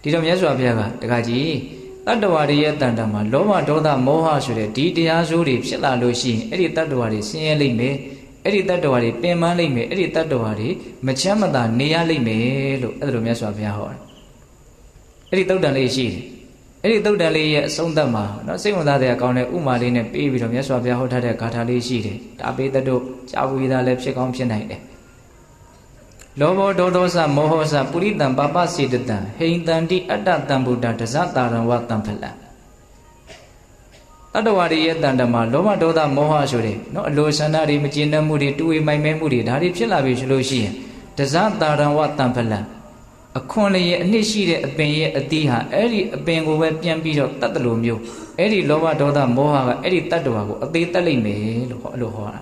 ဒီတော့မြတ်စွာဘုရားကတခါကြီးတတ္တဝါတွေရဲ့တန်တမှာလောဘဒေါသမောဟဆိုတဲ့ဒီတရားစိုးတွေဖြစ်လာလို့ရှိရင်အဲ့ဒီတတ္တဝါတွေဆင်းရဲလိမ့်မယ်အဲ့ဒီတတ္တဝါတွေပင်ပန်းလိမ့်မယ်အဲ့ဒီတတ္တဝါတွေမချမ်းမသာနေရလိမ့်မယ်လို့အဲ့ဒါလိုမြတ်စွာဘုရားဟောတယ်အဲ့ဒီသုတ်တန်လေးရှိတယ်အဲ့ဒီသုတ်တန်လေးရဲ့အဆုံးသတ်မှာနော်စိတ်ဝင်စားတဲ့အကောင်းတဲ့ဥမာလေးနဲ့ပေးပြီးတော့မြတ်စွာဘုရားဟောထားတဲ့ဂါထာလေးရှိတယ်ဒါပေတတို့ကြာဝိဒါလည်းဖြစ်ကောင်းဖြစ်နိုင်တယ်လောဘောဒေါသောစမောဟောစပုရိတံပါပစေတတံဟိန္တန္တိအတ္တတံဗုဒ္ဓဒဇတာရံဝတံဖလံတတ္တဝါတွေရဲ့တန်တမှာလောဘဒေါသမောဟဆိုတဲ့နော်အလိုဆန္ဒတွေမကျေနပ်မှုတွေတူဝေမိုင်မဲမှုတွေဒါတွေဖြစ်လာပြီဆိုလို့ရှိရင်ဒဇတာရံဝတံဖလံအခွန်လေးရဲ့အနှစ်ရှိတဲ့အပင်ရဲ့အသီးဟာအဲ့ဒီအပင်ကိုပဲပြန်ပြီးတော့တတ်တယ်လို့မျိုးအဲ့ဒီလောဘဒေါသမောဟကအဲ့ဒီတတ္တဝါကိုအသေးတက်လိမ့်မယ်လို့အဲ့လိုဟောတ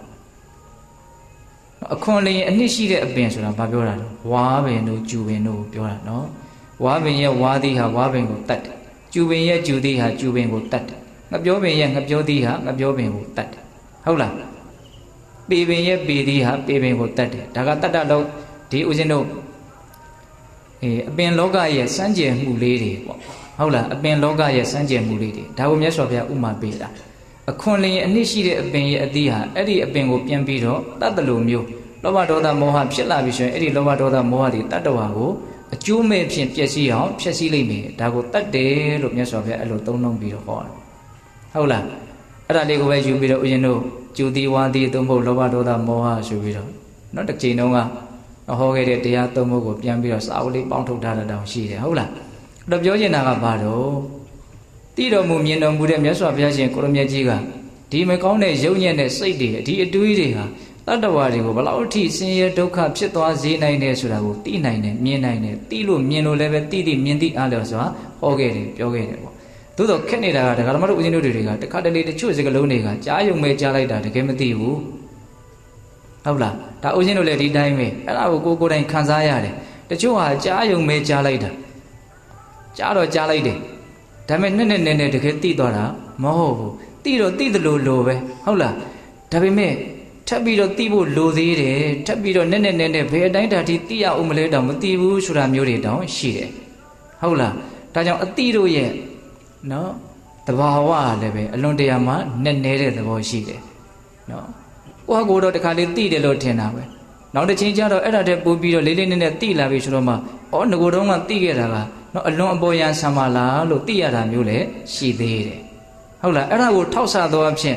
ာအခွန်လေးရဲ့အနှစ်ရှိတဲ့အပင်ဆိုတာဘာပြောတာလဲဝါပင်တို့ကျူပင်တို့ပြောတာနော်ဝါပင်ရဲ့ဝါသီးဟာဝါပင်ကိုတတ်တယ်ကျူပင်ရဲ့ကျူသီးဟာကျူပင်ကိုတတ်တယ်ငပြောပင်ရဲ့ငပြောသီးဟာငပြောပင်ကိုတတ်တယ်ဟုတ်လားပေပင်ရဲ့ပေသီးဟာပေပင်ကိုတတ်တယ်ဒါကတတ်တလို့ဒီဦးဇင်းတို့အပင်လောကရဲ့စမ်းကြယ်မှုလေးတွေပေါ့ဟုတ်လားအပင်လောကရဲ့စမ်းကြယ်မှုလေးတွေဒါကိုမြတ်စွာဘုရားဥမာပေးတာအခွန်လျင်အနှစ်ရှိတဲ့အပင်ရဲ့အသီးဟာအဲ့ဒီအပင်ကိုပြန်ပြီးတော့တတ်တယ်လို့မျိုးလောဘဒေါသမောဟဖြစ်လာပြီဆိုရင်အဲ့ဒီလောဘဒေါသမောဟတွေတတ္တဝါကိုအကျိုးမဲ့ဖြင့်ပျက်စီးအောင်ဖျက်ဆီးလိုက်မယ်ဒါကိုတတ်တယ်လို့မြတ်စွာဘုရားအဲ့လိုသုံးနှုန်းပြီးတော့ဟောတာဟုတ်လားအဲ့ဒါလေးကိုပဲယူပြီးတော့ဦးဇင်းတို့ကျူသီဝါသီသုံးဖို့လောဘဒေါသမောဟဆိုပြီးတော့နောက်တစ်ချိန်တုန်းကဟောခဲ့တဲ့တရားသုံးဖို့ကိုပြန်ပြီးတော့စာအုပ်လေးပေါင်းထုတ်ထားတာတောင်ရှိတယ်ဟုတ်လားအဲ့တော့ပြောချင်တာကဘာတော့တိတော်မူမြင်တော်မူတဲ့မြတ်စွာဘုရားရှင်ကိုရမြတ်ကြီးကဒီမကောင်းတဲ့ယုံညံ့တဲ့စိတ်တွေဒီအတွေးတွေဟာတ တတ္တဝါတွေကိုဘလောက်ထိဆင်းရဲဒုက္ခဖြစ်သွားစေနိုင်တယ်ဆိုတာကိုသိနိုင်တယ်မြင်နိုင်တယ်သိလို့မြင်လို့လည်းပဲသိသိမြင်သိအားလျော်စွာဟောခဲ့တယ်ပြောခဲ့တယ်ပေါ့သို့တော့ခက်နေတာကဒကာဓမ္မတို့ဦးဇင်းတို့တွေကတခါတလေတချို့စကားလုံးတွေကကြားယုံပဲကြားလိုက်တာတကယ်မသိဘူးဟုတ်လားဒါဦးဇင်းတို့လည်းဒီတိုင်းပဲအဲ့ဒါကိုကိုယ်တိုင်ခံစားရတယ်တချို့ဟာကြားယုံပဲကြားလိုက်တာကြားတော့ကြားလိုက်တယ်ဒါပေမဲ့နဲ့တကယ်သိသွားတာမဟုတ်ဘူးသိတော့သိတယ်လို့ပဲဟုတ်လားဒါပေမဲ့ထပ်ပြီးတော့သိဖို့လိုသေးတယ်ထပ်ပြီးတော့နဲ့ဘယ်အတိုင်းတာထိသိရအောင်မလဲတော့မသိဘူးဆိုတာမျိုးတွေတောင်ရှိတယ်ဟုတ်လားဒါကြောင့်အတိတို့ရဲ့နော်တဘာဝလည်းပဲအလွန်တရာမှနဲ့တဲ့သဘောရှိတယ်နော်ကိုယ့်ဟာကိုယ်တော့တခါလေးသိတယ်လို့ထင်တာပဲနောက်တစ်ချိန်ကျတော့အဲ့ဒါတည်းပို့ပြီးတော့လေးလေးနဲ့သိလာပြီဆိုတော့မှဩငကိုယ်တော့မှသိခဲ့တာကနော်အလွန်အပေါ်ရန်ဆံပါလားလို့သိရတာမျိုးလည်းရှိသေးတယ်ဟုတ်လားအဲ့ဒါကိုထောက်ဆသောအဖြစ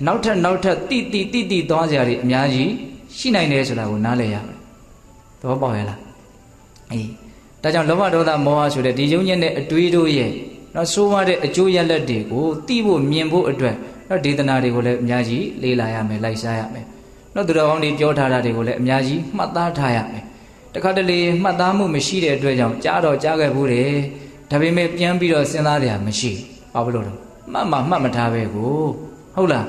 ်နောက်ထပ်တိသွားကြရည်အများကြီးရှိနိုင်တယ်ဆိုတာကိုနားလည်ရမယ်သဘောပေါက်ရဲ့လားအေးဒါကြောင့်လောဘဒေါသမောဟဆိုတဲ့ဒီယုံညံ့တဲ့အတွေးတို့ရဲ့နော်ဆိုးရတဲ့အကျိုးရလဒ်တွေကိုသိဖို့မြင်ဖို့အတွက်နော်ဒေသနာတွေကိုလည်းအများကြီးလေ့လာရမယ်လိုက်စားရမယ်နော်သူတော်ကောင်းတွေပြောထားတာတွေကိုလည်းအများကြီးမှတ်သားထားရမယ်တခါတလေမှတ်သားမှုမရှိတဲ့အတွက်ကြောင့်ကြားတော့ကြားခဲ့ဘူးတယ်ဒါပေမဲ့ပြန်ပြီးတော့စဉ်းစားရမရှိဘာလို့တော့မှတ်မထားပဲကိုဟုတ်လား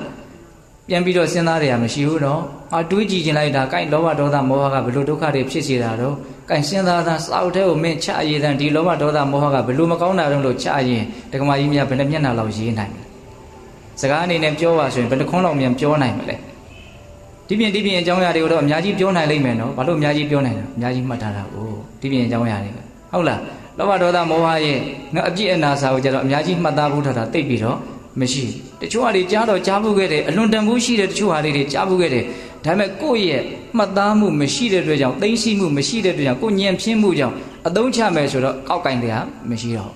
ပြန်ပြီးတော့စဉ်းစားရမရှိဘူးနော်တွေးကြည့်ခြင်းလိုက်တာကိုင်လောဘဒေါသမောဟကဘယ်လိုဒုက္ခတွေဖြစ်စေတာတော့ကိုင်စဉ်းစားတာစောက်တဲ့ကိုမင်းချရည်တဲ့ဒီလောဘဒေါသမောဟကဘယ်လိုမကောင်းတာတော့လို့ချရင်ဒကမာကြီးများဘယ်နှမျက်နှာလောက်ရေးနိုင်လဲစကားအနေနဲ့ပြောပါဆိုရင်ဘယ်နှခွန်းလောက်မြန်ပြောနိုင်မလဲဒီပြင်အကြောင်းအရာတွေကိုတော့အများကြီးပြောနိုင်လိမ့်မယ်နော်ဘာလို့အများကြီးပြောနိုင်လဲအများကြီးမှတ်ထားတာကိုဒီပြင်အကြောင်းအရာတွေဟုတ်လားလောဘဒေါသမောဟရဲ့နော်အပြည့်အနာစာကိုကြတော့အများကြီးမှတ်သားဖို့ထားတာသိပြီးတော့မရှိတချို့ဟာတွေကြားတော့ကြားဖို့ခဲ့တယ်အလွန်တန်ဖိုးရှိတဲ့တချို့ဟာတွေကြားဖို့ခဲ့တယ်ဒါပေမဲ့ကိုယ့်ရဲ့မှတ်သားမှုမရှိတဲ့အတွက်ကြောင့်သိသိမှုမရှိတဲ့အတွက်ကြောင့်ကိုညံပြင်းမှုကြောင့်အသုံးချမယ်ဆိုတော့ကောက်ကင်တရားမရှိတော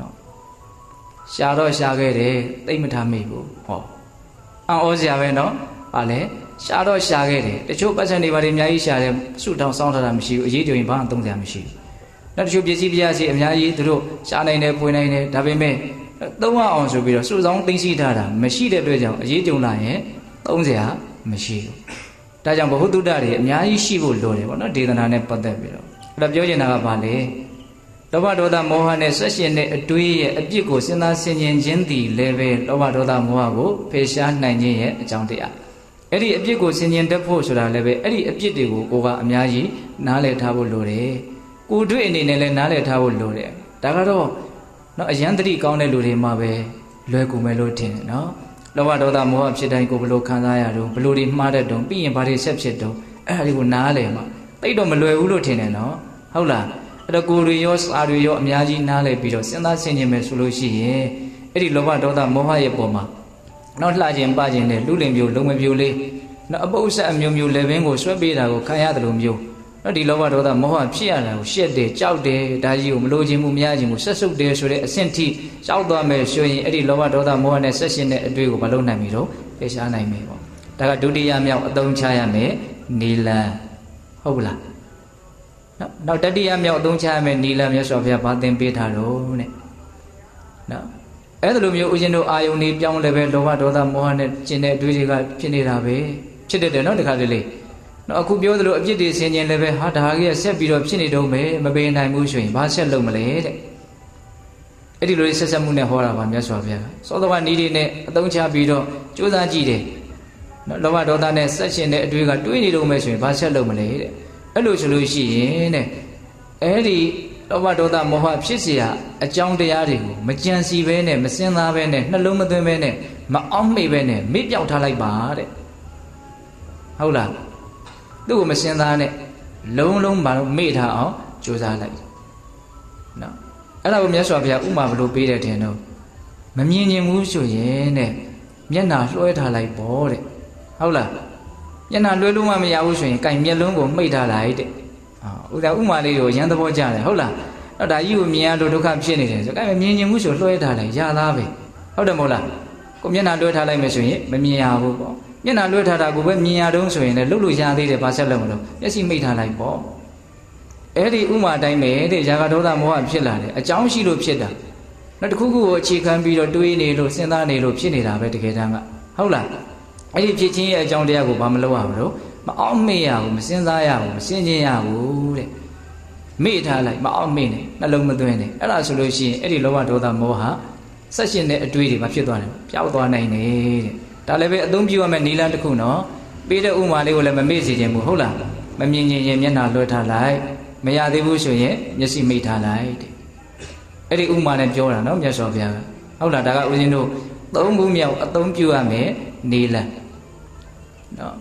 ့နော်ရှာတော့ရှာခဲ့တယ်သိမထားမိဘူးဟောအံ့ဩစရာပဲနော်ဟာလေရှာတော့ရှာခဲ့တယ်တချို့ပတ်စံတွေဘာတွေအများကြီးရှာတယ်စုတောင်းစောင်းထားတာမရှိဘူးအရေးကြုံရင်ဘာမှသုံးစရာမရှိဘူးနောက်တချို့ပစ္စည်းပြရစီအများကြီးသူတို့ရှာနိုင်တယ်ပွေနိုင်တယ်ဒါပေမဲ့သုံးအောင်ဆိုပြီးတော့စုဆောင်သိသိထားတာမရှိတဲ့အတွက်ကြောင့်အရေးကြုံလာရင်သုံးစရာမရှိဘူးဒါကြောင့်ဘ ഹു တုတ္တတွေအများကြီးရှိဖို့လိုတယ်ပေါ့နော်ဒေသနာနဲ့ပတ်သက်ပြီးတော့အဲ့ဒါပြောချင်တာကဘာလဲလောဘဒေါသမောဟနဲ့ဆက်ရှင်တဲ့အတွေးရဲ့အပြစ်ကိုစဉ်းစားဆင်ခြင်ခြင်းသည်လည်းပဲလောဘဒေါသမောဟကိုဖယ်ရှားနိုင်ခြင်းရဲ့အကြောင်းတရားအဲ့ဒီအပြစ်ကိုဆင်ခြင်တတ်ဖို့ဆိုတာလည်းပဲအဲ့ဒီအပြစ်တွေကိုကိုကအများကြီးနားလည်ထားဖို့လိုတယ်ကိုယ်တွေ့အနေနဲ့လည်းနားလည်ထားဖို့လိုတယ်ဒါကတော့နော်အယံတတိကောင်းတဲ့လူတွေမှာပဲလွယ်ကူမယ်လို့ထင်တယ်နော်လောဘဒေါသမောဟဖြစ်တိုင်းကိုဘယ်လိုခံစားရတော့ဘယ်လိုတွေမှားတတ်တော့ပြီးရင်ဘာတွေဆက်ဖြစ်တော့အဲ့ဒါတွေကိုနားလည်မှာတိတ်တော့မလွယ်ဘူးလို့ထင်တယ်နော်ဟုတ်လားအဲ့တော့ကိုယ်တွေရောစာတွေရောအများကြီးနားလည်ပြီးတော့စဉ်းစားဆင်ခြင်မယ်ဆိုလို့ရှိရင်အဲ့ဒီလောဘဒေါသမောဟရဲ့ပုံမှာနော်လှခြင်းပခြင်းနဲ့လူလင်မျိုးလုံမပြိုလေးနော်အပုပ်ဆက်အမျိုးမျိုးလည်းဘင်းကိုဆွဲပေးတာကိုခံရတယ်လို့မျိုးနော်ဒီလောဘဒေါသမောဟဖြစ်ရတာကိုရှက်တယ်ကြောက်တယ်ဒါကြီးကိုမလိုချင်မှုမရချင်မှုဆက်ဆုပ်တယ်ဆိုတဲ့အဆင့်ထိကြောက်သွားမယ်ဆိုရင်အဲ့ဒီလောဘဒေါသမောဟနဲ့ဆက်ရှင်တဲ့အတွေ့ကိုမလုပ်နိုင်ပြီတော့ဖယ်ရှားနိုင်မယ်ပေါ့ဒါကဒုတိယမြောက်အသုံးချရမယ်နီလန်ဟုတ်လားနောက်တတိယမြောက်အသုံးချရမယ်နီလန်မြတ်စွာဘုရားဘာသင်ပေးထားတော့တဲ့နော်အဲ့ဒါလိုမျိုးဦးဇင်းတို့အာယုန်တွေပြောင်းလည်းပဲလောဘဒေါသမောဟနဲ့ကျင်တဲ့အတွေ့တွေကဖြစ်နေတာပဲဖြစ်တတ်တယ်နော်ဒီခါလေးလေးနော်အခုပြောသလိုအပြစ်တွေဆင်ခြင်လည်းပဲဟာဒါကြီးဆက်ပြီးတော့ဖြစ်နေတော့မယ်မပေးနိုင်ဘူးဆိုရင်ဘာဆက်လုပ်မလဲတဲ့အဲ့ဒီလိုဆက်ဆက်မှုနဲ့ဟောတာပါမြတ်စွာဘုရားသောတော်ကနီးတွေနဲ့အသုံးချပြီးတော့ကြိုးစားကြည့်တယ်နော်လောဘဒေါသနဲ့ဆက်ရှင်တဲ့အတွေ့ကတွေးနေတော့မယ်ဆိုရင်ဘာဆက်လုပ်မလဲတဲ့အဲ့လိုဆိုလို့ရှိရင်တဲ့အဲ့ဒီလောဘဒေါသမောဟဖြစ်เสียအကြောင်းတရားတွေကိုမကြံစီဘဲနဲ့မစင်သားဘဲနဲ့နှလုံးမသွင်းဘဲနဲ့မအောင်မိဘဲနဲ့မေ့ပြောက်ထားလိုက်ပါတဲ့ဟုတ်လားသူ့ကိုမစင်သားနဲ့လုံးလုံးမမေ့ထားအောင်ကြိုးစားလိုက်နော်အဲ့ဒါကိုမြတ်စွာဘုရားဥမာဘလို့ပေးတယ်ထင်တော့မမြင်ခြင်းဘူးဆိုရင်တဲ့မျက်နှာလွှဲထားလိုက်ပေါ့တဲ့ဟုတ်လားမျက်နှာလွှဲလို့မှမရဘူးဆိုရင်ကင်မျက်လုံးကိုမှိတ်ထားလိုက်တဲ့ဥမာလေးကိုရန်သဘောကျတယ်ဟုတ်လားတော့ဒါကြီးကိုမြင်ရလို့ဒုက္ခဖြစ်နေတယ်ဆိုကင်မြင်ခြင်းဘူးဆိုလွှဲထားလိုက်ရသားပဲဟုတ်တယ်မဟုတ်လားကိုမျက်နှာလွှဲထားလိုက်မယ်ဆိုရင်မမြင်ရဘူးပေါ့မျက်နှာလွှဲထားတာကိုပဲမြင်ရတော့ဆိုရင်လည်းလှုပ်လို့ရသေးတယ်ဘာဆက်လုပ်မလို့မျက်စိမိတ်ထားလိုက်ပေါ့အဲ့ဒီဥမာတိုင်းပဲတဲ့ຢာကဒေါသမောဟဖြစ်လာတယ်အကြောင်းရှိလို့ဖြစ်တာနောက်တစ်ခုခုကိုအခြေခံပြီးတော့တွေးနေလို့စဉ်းစားနေလို့ဖြစ်နေတာပဲတကယ်တမ်းကဟုတ်လား အဲ့ဒီဖြစ်ချင်းရဲ့အကြောင်းတရားကိုဘာမလုပ်ရဘူးလို့မအောင်မေ့ရဘူးမစင်စားရဘူးမစင်ကျင်ရဘူးတဲ့မေ့ထားလိုက်မအောင်မေ့နဲ့နှလုံးမသွင်းနဲ့အဲ့ဒါဆိုလို့ရှိရင်အဲ့ဒီလောဘဒေါသမောဟဆက်ရှင်တဲ့အတွေ့တွေမဖြစ်သွားတယ်ပျောက်သွားနိုင်တယ်တဲ့ဒါလည်းပဲအသုံးပြုရမယ့်နည်းလမ်းတစ်ခုနော်ပေးတဲ့ဥမာလေးကိုလည်းမမေ့စေချင်ဘူးဟုတ်လားမမြင်ရင်မျက်နှာလွှဲထားလိုက်မရသေးဘူးဆိုရင်မျက်စိမိတ်ထားလိုက်တဲ့အဲ့ဒီဥမာနဲ့ပြောတာနော်မြတ်စွာဘုရားကဟုတ်လားဒါကဦးဇင်းတို့သုံးခုမြောက်အသုံးပြုရမယ်နည်းလမ်းနော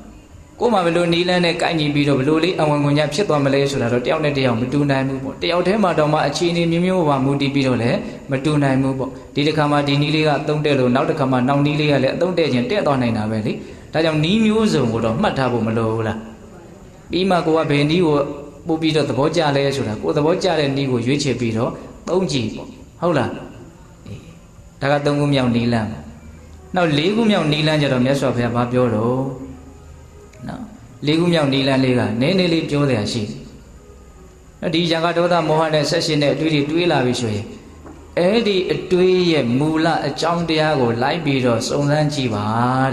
်ကိုယ်မှဘယ်လိုနည်းလမ်းနဲ့ကိုင်ညီပြီးတော့ဘယ်လိုလေးအဝင်ဝင်ညဖြစ်သွားမလဲဆိုတာတော့တယောက်နဲ့တယောက်မတူနိုင်ဘူးပေါ့တယောက်တည်းမှာတော့မှအခြေအနေမျိုးမျိုးပါမူတည်ပြီးတော့လည်းမတူနိုင်ဘူးပေါ့ဒီတစ်ခါမှဒီနည်းလေးကအသုံးတဲ့လို့နောက်တစ်ခါမှနောက်နည်းလေးကလည်းအသုံးတဲ့ခြင်းတဲ့သွားနိုင်တာပဲလေဒါကြောင့်နည်းမျိုးစုံကိုတော့မှတ်ထားဖို့မလိုဘူးလားပြီးမှကိုကဘယ်နည်းကိုပို့ပြီးတော့သဘောကျလဲဆိုတာကိုယ်သဘောကျတဲ့နည်းကိုရွေးချယ်ပြီးတော့သုံးကြည့်ပေါ့ဟုတ်လားဒါကသုံးခုမြောက်နည်းလမ်းနောက်လေးခုမြောက်နည်းလမ်းကျတော့မြတ်စွာဘုရားဘာပြောတော့နော်လေးခုမြောက်နည်းလမ်းလေးကနည်းနည်းလေးပြောတယ်ရှိတယ်ဒီဇာကဒေါသမောဟနဲ့ဆက်ရှင်တဲ့အတွေ့တွေတွေးလာပြီဆိုရင်အဲ့ဒီအတွေးရဲ့မူလအကြောင်းတရားကိုလိုက်ပြီးတော့စုံစမ်းကြည့်ပါ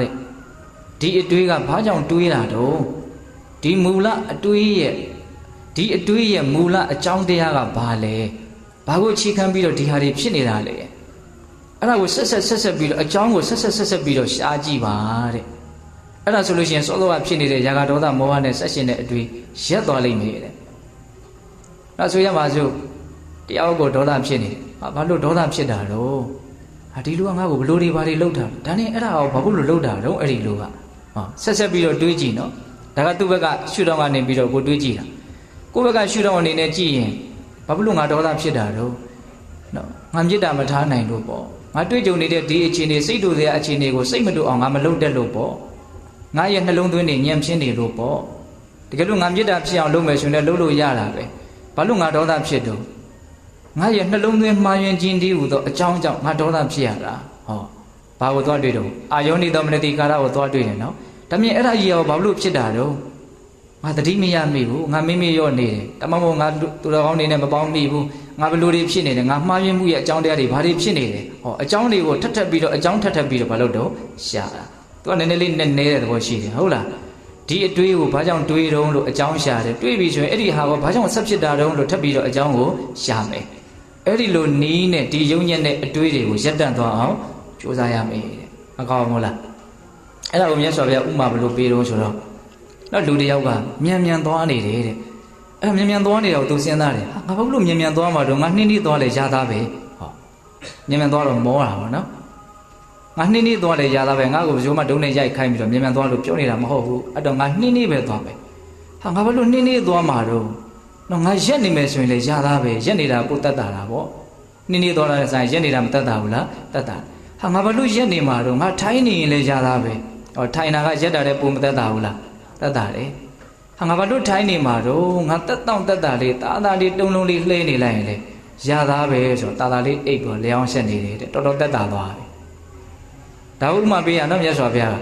တဲ့ဒီအတွေးကဘာကြောင့်တွေးတာတော့ဒီမူလအတွေးရဲ့မူလအကြောင်းတရားကဘာလဲဘာကိုအခြေခံပြီးတော့ဒီဟာတွေဖြစ်နေတာလဲအဲ့ဒါကိုဆက်ပြီးတော့အကြောင်းကိုဆက်ပြီးတော့ရှားကြည့်ပါတဲ့အဲ့ဒါဆိုလို့ရှိရင်စောစောကဖြစ်နေတဲ့ရာဂဒေါသမောဟနဲ့ဆက်ရှင်တဲ့အတွေ့ရက်သွားလိမ့်မယ်တဲ့ဒါဆိုရပါစို့တရားကိုဒေါသဖြစ်နေဘာလို့ဒေါသဖြစ်တာတော့ဒီလူကငါ့ကိုဘလို့တွေဘာတွေလှုပ်တာဒါနဲ့အဲ့ဒါကိုဘာလို့လှုပ်တာတော့အဲ့ဒီလူကဆက်ပြီးတော့တွေးကြည့်နော်ဒါကသူ့ဘက်ကရှုထောင့်ကနေပြီးတော့ကိုတွေးကြည့်တာကိုယ့်ဘက်ကရှုထောင့်အနေနဲ့ကြည့်ရင်ဘာလို့ငါဒေါသဖြစ်တာတော့နော်ငါမြစ်တာမထားနိုင်လို့ပေါ့ငါတွေ့ကြုံနေတဲ့ဒီအခြေအနေစိတ်တူစရာအခြေအနေကိုစိတ်မတူအောင်ငါမလုပ်တတ်လို့ပေါ့ငါရဲ့နှလုံးသွင်းနေညံ့ဖြစ်နေလို့ပေါ့တကယ်လို့ငါမြစ်တာဖြစ်အောင်လုပ်မယ်ဆိုရင်လည်းလုပ်လို့ရတာပဲဘာလို့ငါဒေါသဖြစ်တော့ငါရဲ့နှလုံးသွင်းမှားယွင်းခြင်းတည်းဟူသောအကြောင်းကြောင့်ငါဒေါသဖြစ်ရတာဘာကိုသွားတွေ့တော့အာယောနိသောမနတိကာရကိုသွားတွေ့တယ်နော်ဒါမြင်အဲ့ဒါကြီးရောဘာလို့ဖြစ်တာတော့ငါတတိမရမိဘူးငါမိမိရော့နေတယ်တမမို့ငါသူတော်ကောင်းနေနဲ့မပေါင်းမိဘူးငါဘလို့တွေဖြစ်နေတယ်ငါမှားယွင်းမှုရဲ့အကြောင်းတရားတွေဘာတွေဖြစ်နေတယ်အကြောင်းတွေကိုထပ်ပြီးတော့အကြောင်းထပ်ပြီးတော့ဘာလို့တော့ရှာတာသူကနည်းနည်းလေးနဲ့တဲ့သဘောရှိတယ်ဟုတ်လားဒီအတွေးကိုဘာကြောင့်တွေးတုံးလို့အကြောင်းရှာတယ်တွေးပြီးဆိုရင်အဲ့ဒီဟာကဘာကြောင့်ဆက်ဖြစ်တာတုံးလို့ထပ်ပြီးတော့အကြောင်းကိုရှာမယ်အဲ့ဒီလိုနီးနဲ့ဒီယုံညံ့တဲ့အတွေးတွေကိုရပ်တန့်သွားအောင်ကြိုးစားရမယ်တဲ့မကောင်းဘူးလားအဲ့ဒါကိုမြတ်စွာဘုရားဥမာဘလို့ပေးတော့ဆိုတော့နောက်လူတယောက်ကမြန်သွားနေတယ်တဲ့အဲ့မြန်သွားနေတော့သူစဉ်းစားတယ်ငါဘာလို့မြန်သွားမှာတော့ငါနှင်းသွားလေရသားပဲမြန်သွားတော့မောတာပေါ့နော်ငါနှင်းသွားလေရသားပဲငါ့ကိုဘယ်လိုမှဒုံနဲ့ရိုက်ခိုင်းပြီးတော့မြန်သွားလို့ပြောနေတာမဟုတ်ဘူးအဲ့တော့ငါနှင်းပဲသွားပဲငါဘာလို့နှင်းသွားမှာတော့ငါရက်နေမယ်ဆိုရင်လေရသားပဲရက်နေတာပို့တတ်တာလားပေါ့နှင်းသွားတဲ့ဆိုင်ရက်နေတာမတတ်တာဘူးလားတတ်တာငါဘာလို့ရက်နေမှာတော့ငါထိုင်းနေရင်လေရသားပဲထိုင်တာကရက်တာတဲ့ပုံမတတ်တာဘူးလားတတ်တာလေငါဘာလို့ထိုင်းနေမှာတော့ငါတက်တောင့်တက်တာလေးတာတာလေးတုံလုံးလေးလှဲနေလိုက်ရင်လေရသားပဲဆိုတော့တာတာလေးအိပ်ပေါ်လျောင်းဆက်နေတယ်တဲ့တော်တက်တာသွားပြီဒါဥမာပေးရနော်မြတ်စွာဘုရာ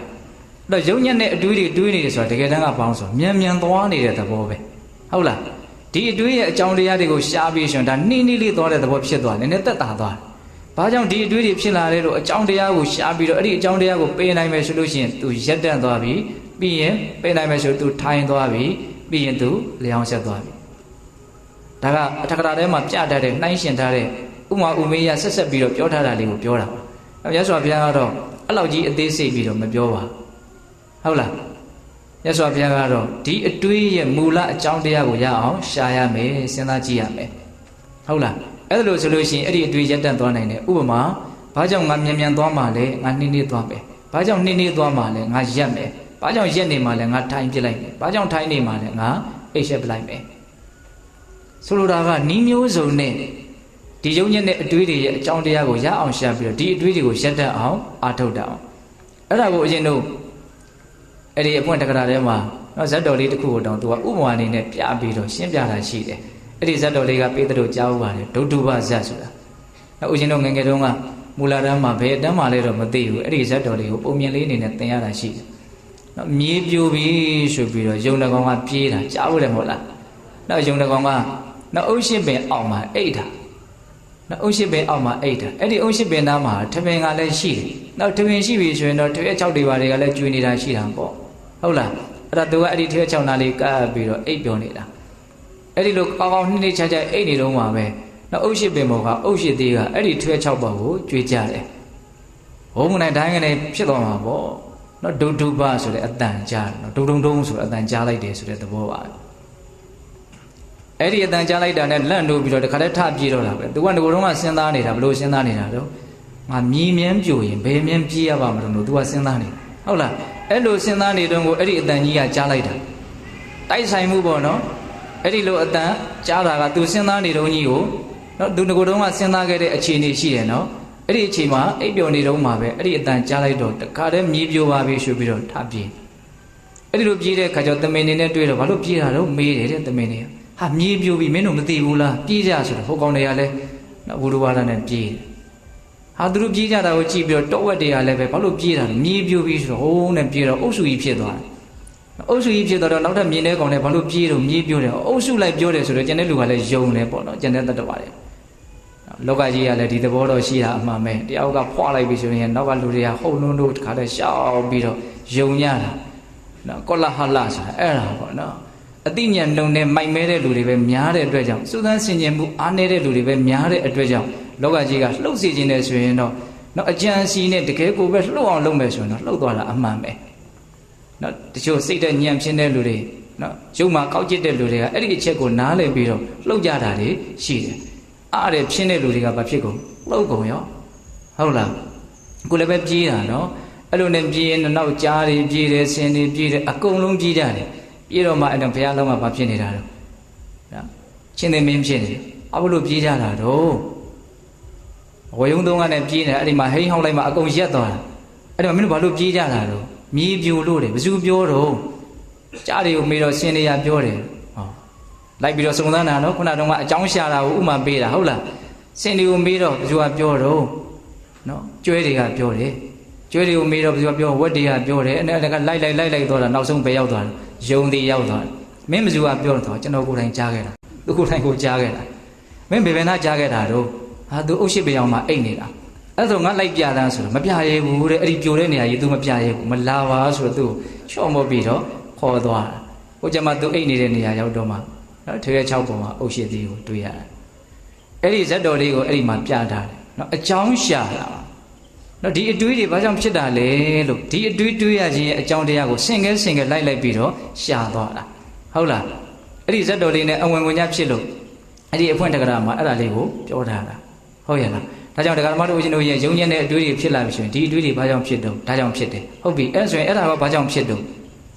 းတော့ယုံညံ့တဲ့အတွေးတွေတွေးနေတယ်ဆိုတာတကယ်တမ်းကပေါင်းဆိုမြန်သွားနေတဲ့သဘောပဲဟုတ်လားဒီအတွေးရဲ့အကြောင်းတရားတွေကိုရှားပြီးရှင်ဒါနှင်းလေးသွားတဲ့သဘောဖြစ်သွားတယ်နည်းနည်းတက်တာသွားတယ်ဘာကြောင့်ဒီအတွေးတွေဖြစ်လာလဲလို့အကြောင်းတရားကိုရှားပြီးတော့အဲ့ဒီအကြောင်းတရားကိုပေးနိုင်မယ်ဆိုလို့ရှိရင် तू ရက်တန့်သွားပြီပြီးရင်ပေးနိုင်မယ်ဆို तू ထိုင်သွားပြီပြီးရင် तू လျောင်းဆက်သွားပြီဒါကအထက်ကရာထဲမှာပြတတ်တဲ့နှိုင်းရှင်ထားတဲ့ဥမာဥမေယဆက်ပြီးတော့ပြောထားတာလေးကိုပြောတာပါမြတ်စွာဘုရားကတော့အဲ့လောက်ကြီးအသေးစိတ်ပြီးတော့မပြောပါဟုတ်လားမြတ်စွာဘုရားကတော့ဒီအတွေးရဲ့မူလအကြောင်းတရားကိုရအောင်ရှာရမယ်စဉ်းစားကြည့်ရမယ်ဟုတ်လားအဲ့လိုဆိုလို့ရှိရင်အဲ့ဒီအတွေးရက်တန့်သွားနိုင်တယ်ဥပမာဘာကြောင့်ငါမြန်သွားမှာလဲငါနှင်းသွားမယ်ဘာကြောင့်နှင်းသွားမှာလဲငါရက်မယ်ဘာကြောင့်ရက်နေမှာလဲငါထိုင်ပြလိုက်မယ်ဘာကြောင့်ထိုင်နေမှာလဲငါအိတ်ရှက်ပလိုက်မယ်ဆိုလိုတာကနီးမျိုးစုံနဲ့ဒီယုံညံ့တဲ့အတွေးတွေရဲ့အကြောင်းတရားကိုရအောင်ရှာပြီးတော့ဒီအတွေးတွေကိုရက်တတ်အောင်အားထုတ်တတ်အောင်အဲ့ဒါကိုအရင်တို့အဲ့ဒီအပွင့်တက္ကရာထဲမှာဇတ်တော်လေးတစ်ခုကိုတောင်သူကဥပမာအနေနဲ့ပြပြီးတော့ရှင်းပြတာရှိတယ်အဲ့ဒီဇတ်တော်လေးကပေးသလိုကြားဥပါတယ်ဒုတုပဇတ်ဆိုတာအဲ့ဦးဇင်းတို့ငယ်ငယ်တုန်းကမူလာတန်းမှာဘယ်အတန်းမှာလဲတော့မသိဘူးအဲ့ဒီဇတ်တော်လေးကိုပုံမြင်လေးအနေနဲ့သင်ရတာရှိတယ်နော်မြေပြိုပြီဆိုပြီးတော့ယုံတကောင်ကပြေးတာကြားဘူးတယ်မဟုတ်လားနောက်ယုံတကောင်ကနောက်အုပ်ရှင်းပင်အောင်မှာအိတ်တာ နော်အုတ်ရှိပင်အောက်မှာအိတ်တာအဲ့ဒီအုတ်ရှိပင်သားမှာထပင်ကလည်းရှိတယ်နောက်ထပင်ရှိပြီဆိုရင်တော့ထွေး6တွေပါတွေကလည်းကျွေးနေတာရှိတာပေါ့ဟုတ်လားအဲ့ဒါသူကအဲ့ဒီထွေး6နားလေးကပ်ပြီးတော့အိတ်ပြောနေတာအဲ့ဒီလိုကောင်းကောင်းနှိမ့်နှိမ့်ချချအိတ်နေတော့မှာပဲနောက်အုတ်ရှိပင်ပေါ်ကအုတ်ရှိသေးကအဲ့ဒီထွေး6ပေါ်ကိုကျွေးကြတယ်ဘုံမနိုင်တိုင်းကနေဖြစ်သွားမှာပေါ့နော်ဒုဒုပဆိုတဲ့အတန်ကြားနော်ဒုံဒုံဆိုတဲ့အတန်ကြားလိုက်တယ်ဆိုတဲ့သဘောပါအဲ့ဒီအတန်ကြားလိုက်တာနဲ့လန့်လို့ပြီးတော့တခါတည်းထပြေးတော့တာပဲသူကငိုတော့ကစဉ်းစားနေတာဘလို့စဉ်းစားနေတာတော့ငါမြည်မြန်းပြိုရင်ဘယ်မြန်းပြေးရပါမလို့သူကစဉ်းစားနေဟုတ်လားအဲ့လိုစဉ်းစားနေတော့ကိုအဲ့ဒီအတန်ကြီးကကြားလိုက်တာတိုက်ဆိုင်မှုပေါ့နော်အဲ့ဒီလိုအတန်ကြားတာကသူစဉ်းစားနေတော့ကြီးကိုနော်သူငိုတော့ကစဉ်းစားခဲ့တဲ့အခြေအနေရှိတယ်နော်အဲ့ဒီအချိန်မှာအိပ်ပျော်နေတော့မှာပဲအဲ့ဒီအတန်ကြားလိုက်တော့တခါတည်းမြည်ပြိုပါပြီဆိုပြီးတော့ထပြေးအဲ့ဒီလိုပြေးတဲ့ခါကျတော့တမင်နေနဲ့တွေ့တော့ဘာလို့ပြေးတာတော့မေးတယ်တဲ့တမင်နေဟာမြေပြိုပြီမင်းတို့မသိဘူးလားပြေးကြဆိုတော့ဟိုကောင်တွေကလည်းဘုရားဝါဒနဲ့ပြေးဟာသူတို့ပြေးကြတာကိုကြည့်ပြီးတော့တောဝက်တွေကလည်းပဲဘာလို့ပြေးတာလဲမြေပြိုပြီဆိုတော့ဟိုးနဲ့ပြေးတော့အုပ်စုကြီးဖြစ်သွားတယ်အုပ်စုကြီးဖြစ်တော့နောက်ထပ်မြင်တဲ့ကောင်တွေဘာလို့ပြေးတော့မြေပြိုတယ်အုပ်စုလိုက်ပြောတယ်ဆိုတော့ကျန်တဲ့လူကလည်းယုံတယ်ပေါ့နော်ကျန်တဲ့တတ္တဝါတွေလောကကြီးကလည်းဒီသဘောတော့ရှိတာအမှန်ပဲတယောက်ကဖွာလိုက်ပြီဆိုရင်နောက်ကလူတွေကဟုတ်နှုံးတို့တခါတည်းရှောက်ပြီးတော့ယုံညတာနော်ကောလဟလဆိုတာအဲ့ဒါပေါ့နော်အတိညာနှုံနဲ့မိုက်မဲတဲ့လူတွေပဲများတဲ့အတွက်ကြောင့်စူးစမ်းဆင်ခြင်မှုအားနည်းတဲ့လူတွေပဲများတဲ့အတွက်ကြောင့်လောကကြီးကလှုပ်စေခြင်းနဲ့ဆိုရင်တော့နော်အကြံစီနဲ့တကယ်ကိုပဲလှုပ်အောင်လုပ်မယ်ဆိုရင်တော့လှုပ်သွားတာအမှန်ပဲနော်တချို့စိတ်တဲ့ညံဖြစ်တဲ့လူတွေနော်ရုပ်မှာကောက်ကျစ်တဲ့လူတွေကအဲ့ဒီအချက်ကိုနားလည်ပြီးတော့လှုပ်ကြတာတွေရှိတယ်အားတယ်ဖြစ်တဲ့လူတွေကဘာဖြစ်ကုန်လှုပ်ကုန်ရောဟုတ်လားကိုလည်းပဲပြေးတာနော်အဲ့လိုနဲ့ပြေးရင်နောက်ကြားတွေပြေးတယ်ဆင်းတွေပြေးတယ်အကုန်လုံးပြေးကြတယ်ပြေးတော့မှအဲ့တော့ဘုရားလုံးမှာဘာဖြစ်နေတာတော့နော်ချင်းသိမင်းဖြစ်နေတယ်အဘလို့ပြေးကြတာတော့ဝေယုံသုံးကနဲ့ပြေးနေအဲ့ဒီမှာဟိန်းဟောင်းလိုက်မှအကုန်ရက်သွားတာအဲ့တော့မင်းတို့ဘာလို့ပြေးကြတာတော့မြေပြိုလို့တယ်ဘယ်သူပြောတော့ကြားတွေကိုမေးတော့ဆင်းနေရပြောတယ်ဟောလိုက်ပြီးတော့စုံစမ်းတာနော်ခုနတုန်းကအကြောင်းရှာတာကိုဥမာပေးတာဟုတ်လားဆင်းတွေကိုမေးတော့ဘယ်သူကပြောတော့နော်ကျွဲတွေကပြောတယ်ကျွဲတွေကိုမေးတော့ဘယ်သူကပြောဝက်တွေကပြောတယ်အဲ့ဒါကလိုက်သွားတာနောက်ဆုံးပဲရောက်သွားတယ်ယုံသေးရောက်သွားတယ်မင်းဘယ်သူကပြောတော့ကျွန်တော်ကိုယ်တိုင်ကြားခဲ့တာသူကိုယ်တိုင်ကိုကြားခဲ့တာမင်းဘယ်ဘယ်နာကြားခဲ့တာတော့ဟာသူအုတ်ရှိပေအောင်မှာအိတ်နေတာအဲ့ဒါဆိုငါလိုက်ပြတာဆိုတော့မပြရဲဘူးတဲ့အဲ့ဒီပြိုတဲ့နေရာကြီး तू မပြရဲဘူးမလာပါဆိုတော့သူ့ချော့မော့ပြီးတော့ခေါ်သွားတာဟိုကျမှ तू အိတ်နေတဲ့နေရာရောက်တော့မှနော်ထွေး6ပုံမှာအုတ်ရှိသေးကိုတွေ့ရတယ်အဲ့ဒီဇက်တော်လေးကိုအဲ့ဒီမှာပြထားတယ်နော်အကြောင်းရှာတာနော်ဒီအတွေးတွေဘာကြောင့်ဖြစ်တာလဲလို့ဒီအတွေးတွေးရခြင်းရဲ့အကြောင်းတရားကိုဆင်ကဲလိုက်ပြီးတော့ရှာသွားတာဟုတ်လားအဲ့ဒီဇက်တော်လေးနဲ့အဝင်ဝင်ညဖြစ်လို့အဲ့ဒီအဖွင့်တက္ကရာမှာအဲ့ဒါလေးကိုပြောထားတာဟုတ်ရဲ့လားဒါကြောင့်တရားဓမ္မတို့ဦးဇင်းတို့ရဲ့ယုံညံ့တဲ့အတွေးတွေဖြစ်လာပြီဆိုရင်ဒီအတွေးတွေဘာကြောင့်ဖြစ်တော့ဒါကြောင့်ဖြစ်တယ်ဟုတ်ပြီအဲ့ဆိုရင်အဲ့ဒါကဘာကြောင့်ဖြစ်တော့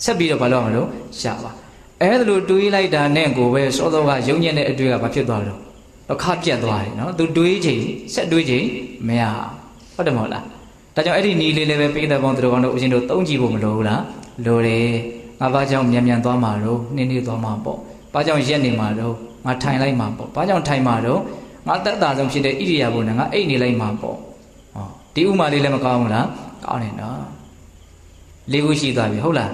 ဆက်ပြီးတော့ဘာလို့အောင်လို့ရှာပါအဲ့ဒါလိုတွေးလိုက်တာနဲ့ကိုပဲစောစောကယုံညံ့တဲ့အတွေးကဘာဖြစ်သွားလို့အခါပြတ်သွားတယ်နော်သူတွေးချိန်ဆက်တွေးချိန်မရဟုတ်တယ်မဟုတ်လားဒါကြောင့်အဲ့ဒီနီးလေးလည်းပဲပိဋကဘောင်တို့ကောင်တို့ဦးဇင်းတို့သုံးကြည့်ဖို့မလိုဘူးလားလိုတယ်ငါဘာကြောင့်မြန်သွားမှာတော့နှင်းသွားမှာပေါ့ဘာကြောင့်ရက်နေမှာတော့ငါထိုင်လိုက်မှာပေါ့ဘာကြောင့်ထိုင်မှာတော့ငါတက်တာဆုံးဖြစ်တဲ့ဣရိယာပုနဲ့ငါအိတ်နေလိုက်မှာပေါ့ဟောဒီဥမာလေးလည်းမကောင်းဘူးလားကောင်းတယ်နော်၄ခုရှိသွားပြီဟုတ်လာ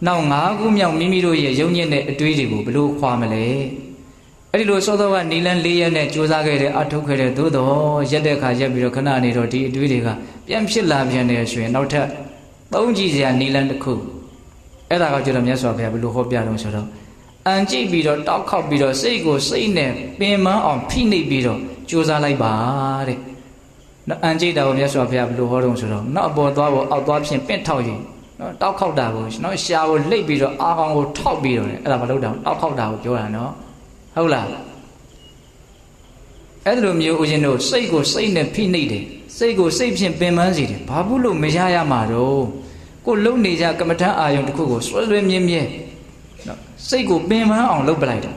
းနောက်၅ခုမြောက်မိမိတို့ရဲ့ယုံညံ့တဲ့အတွေးတွေကိုဘယ်လိုခွာမလဲအဲ့ဒီလိုစောစောကနီလန်း၄ရက်နဲ့ကြိုးစားခဲ့တဲ့အထုတ်ခဲ့တဲ့သို့တော့ရက်တဲ့ခါရက်ပြီးတော့ခဏနေတော့ဒီအတွေးတွေကပြန်ဖြစ်လာပြန်တယ်ဆိုရင်နောက်ထပ်သုံးကြည့်စရာနီလန်းတစ်ခုအဲ့ဒါကကျတော့မြတ်စွာဘုရားဘယ်လိုဟောပြတော့ဆိုတော့အန်ကြည့်ပြီးတော့တောက်ခောက်ပြီးတော့စိတ်ကိုစိတ်နဲ့ပင်မအောင်ဖိနှိပ်ပြီးတော့ကြိုးစားလိုက်ပါတဲ့နော်အန်ကြည့်တာကိုမြတ်စွာဘုရားဘယ်လိုဟောတော့ဆိုတော့နောက်အပေါ်သွားဖို့အောက်သွားဖြင့်ပင့်ထောက်ရင်နော်တောက်ခောက်တာကိုနော်ရှာကိုလှိပ်ပြီးတော့အာကောင်ကိုထောက်ပြီးတော့အဲ့ဒါမလုပ်တာတောက်ခောက်တာကိုပြောတာနော်ဟုတ်လားအဲ့လိုမျိုးဦးဇင်းတို့စိတ်ကိုစိတ်နဲ့ဖိနှိပ်တယ်စိတ်ကိုစိတ်ဖြင့်ပင်ပန်းစေတယ်ဘာဘူးလို့မရရမှာတော့ကိုလုံနေကြကမ္မထအာယုံတစ်ခုကိုဆွဲဆွဲမြဲမြဲနော်စိတ်ကိုပင်ပန်းအောင်လုပ်ပလိုက်တာ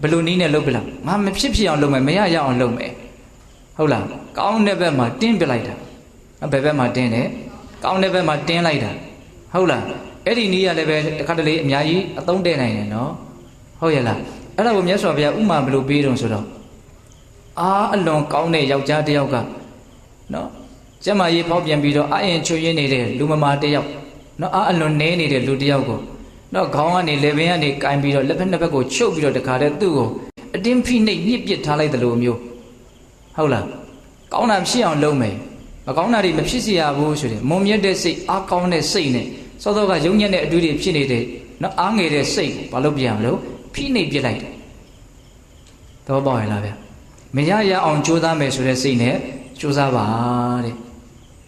ဘယ်လိုနည်းနဲ့လုပ်ပလိုက်ငါမဖြစ်ဖြစ်အောင်လုပ်မယ်မရရအောင်လုပ်မယ်ဟုတ်လားကောင်းတဲ့ဘက်မှာတင်းပြလိုက်တာဘယ်ဘက်မှာတင်းတယ်ကောင်းတဲ့ဘက်မှာတင်းလိုက်တာဟုတ်လားအဲ့ဒီနည်းရလည်းပဲတစ်ခါတလေအများကြီးအသုံးတည့်နိုင်တယ်နော်ဟုတ်ရဲ့လားအဲ့ဒါကိုမြတ်စွာဘုရားဥမာဘယ်လိုပေးတော့ဆိုတော့အားအလွန်ကောင်းတဲ့ယောက်ျားတစ်ယောက်ကနော်ကျမကြီးဖောက်ပြန်ပြီးတော့အရင်ချွေရင်းနေတဲ့လူမမာတစ်ယောက်နော်အားအလွန်နဲနေတဲ့လူတစ်ယောက်ကိုနော်ခေါင်းကနေလက်ပင်ကနေကင်ပြီးတော့လက်ဖက်နှစ်ဖက်ကိုချုပ်ပြီးတော့တခါတည်းသူ့ကိုအတင်းဖိနှိပ်ညှစ်ပစ်ထားလိုက်တယ်လို့မျိုး ဟုတ်လားကောင်းတာဖြစ်အောင်လုပ်မယ်မကောင်းတာတွေမဖြစ်စေရဘူးဆိုတယ်မုံမြတ်တဲ့စိတ်အားကောင်းတဲ့စိတ်နဲ့စောစောကယုံညံ့တဲ့အတွေ့အကြုံဖြစ်နေတဲ့နော်အားငယ်တဲ့စိတ်ဘာလို့ပြန်လို့ဖိနှိပ်ပြစ်လိုက်တယ်သဘောပေါက်ရလားဗျမရရအောင်ကြိုးစားမယ်ဆိုတဲ့စိတ်နဲ့ကြိုးစားပါတဲ့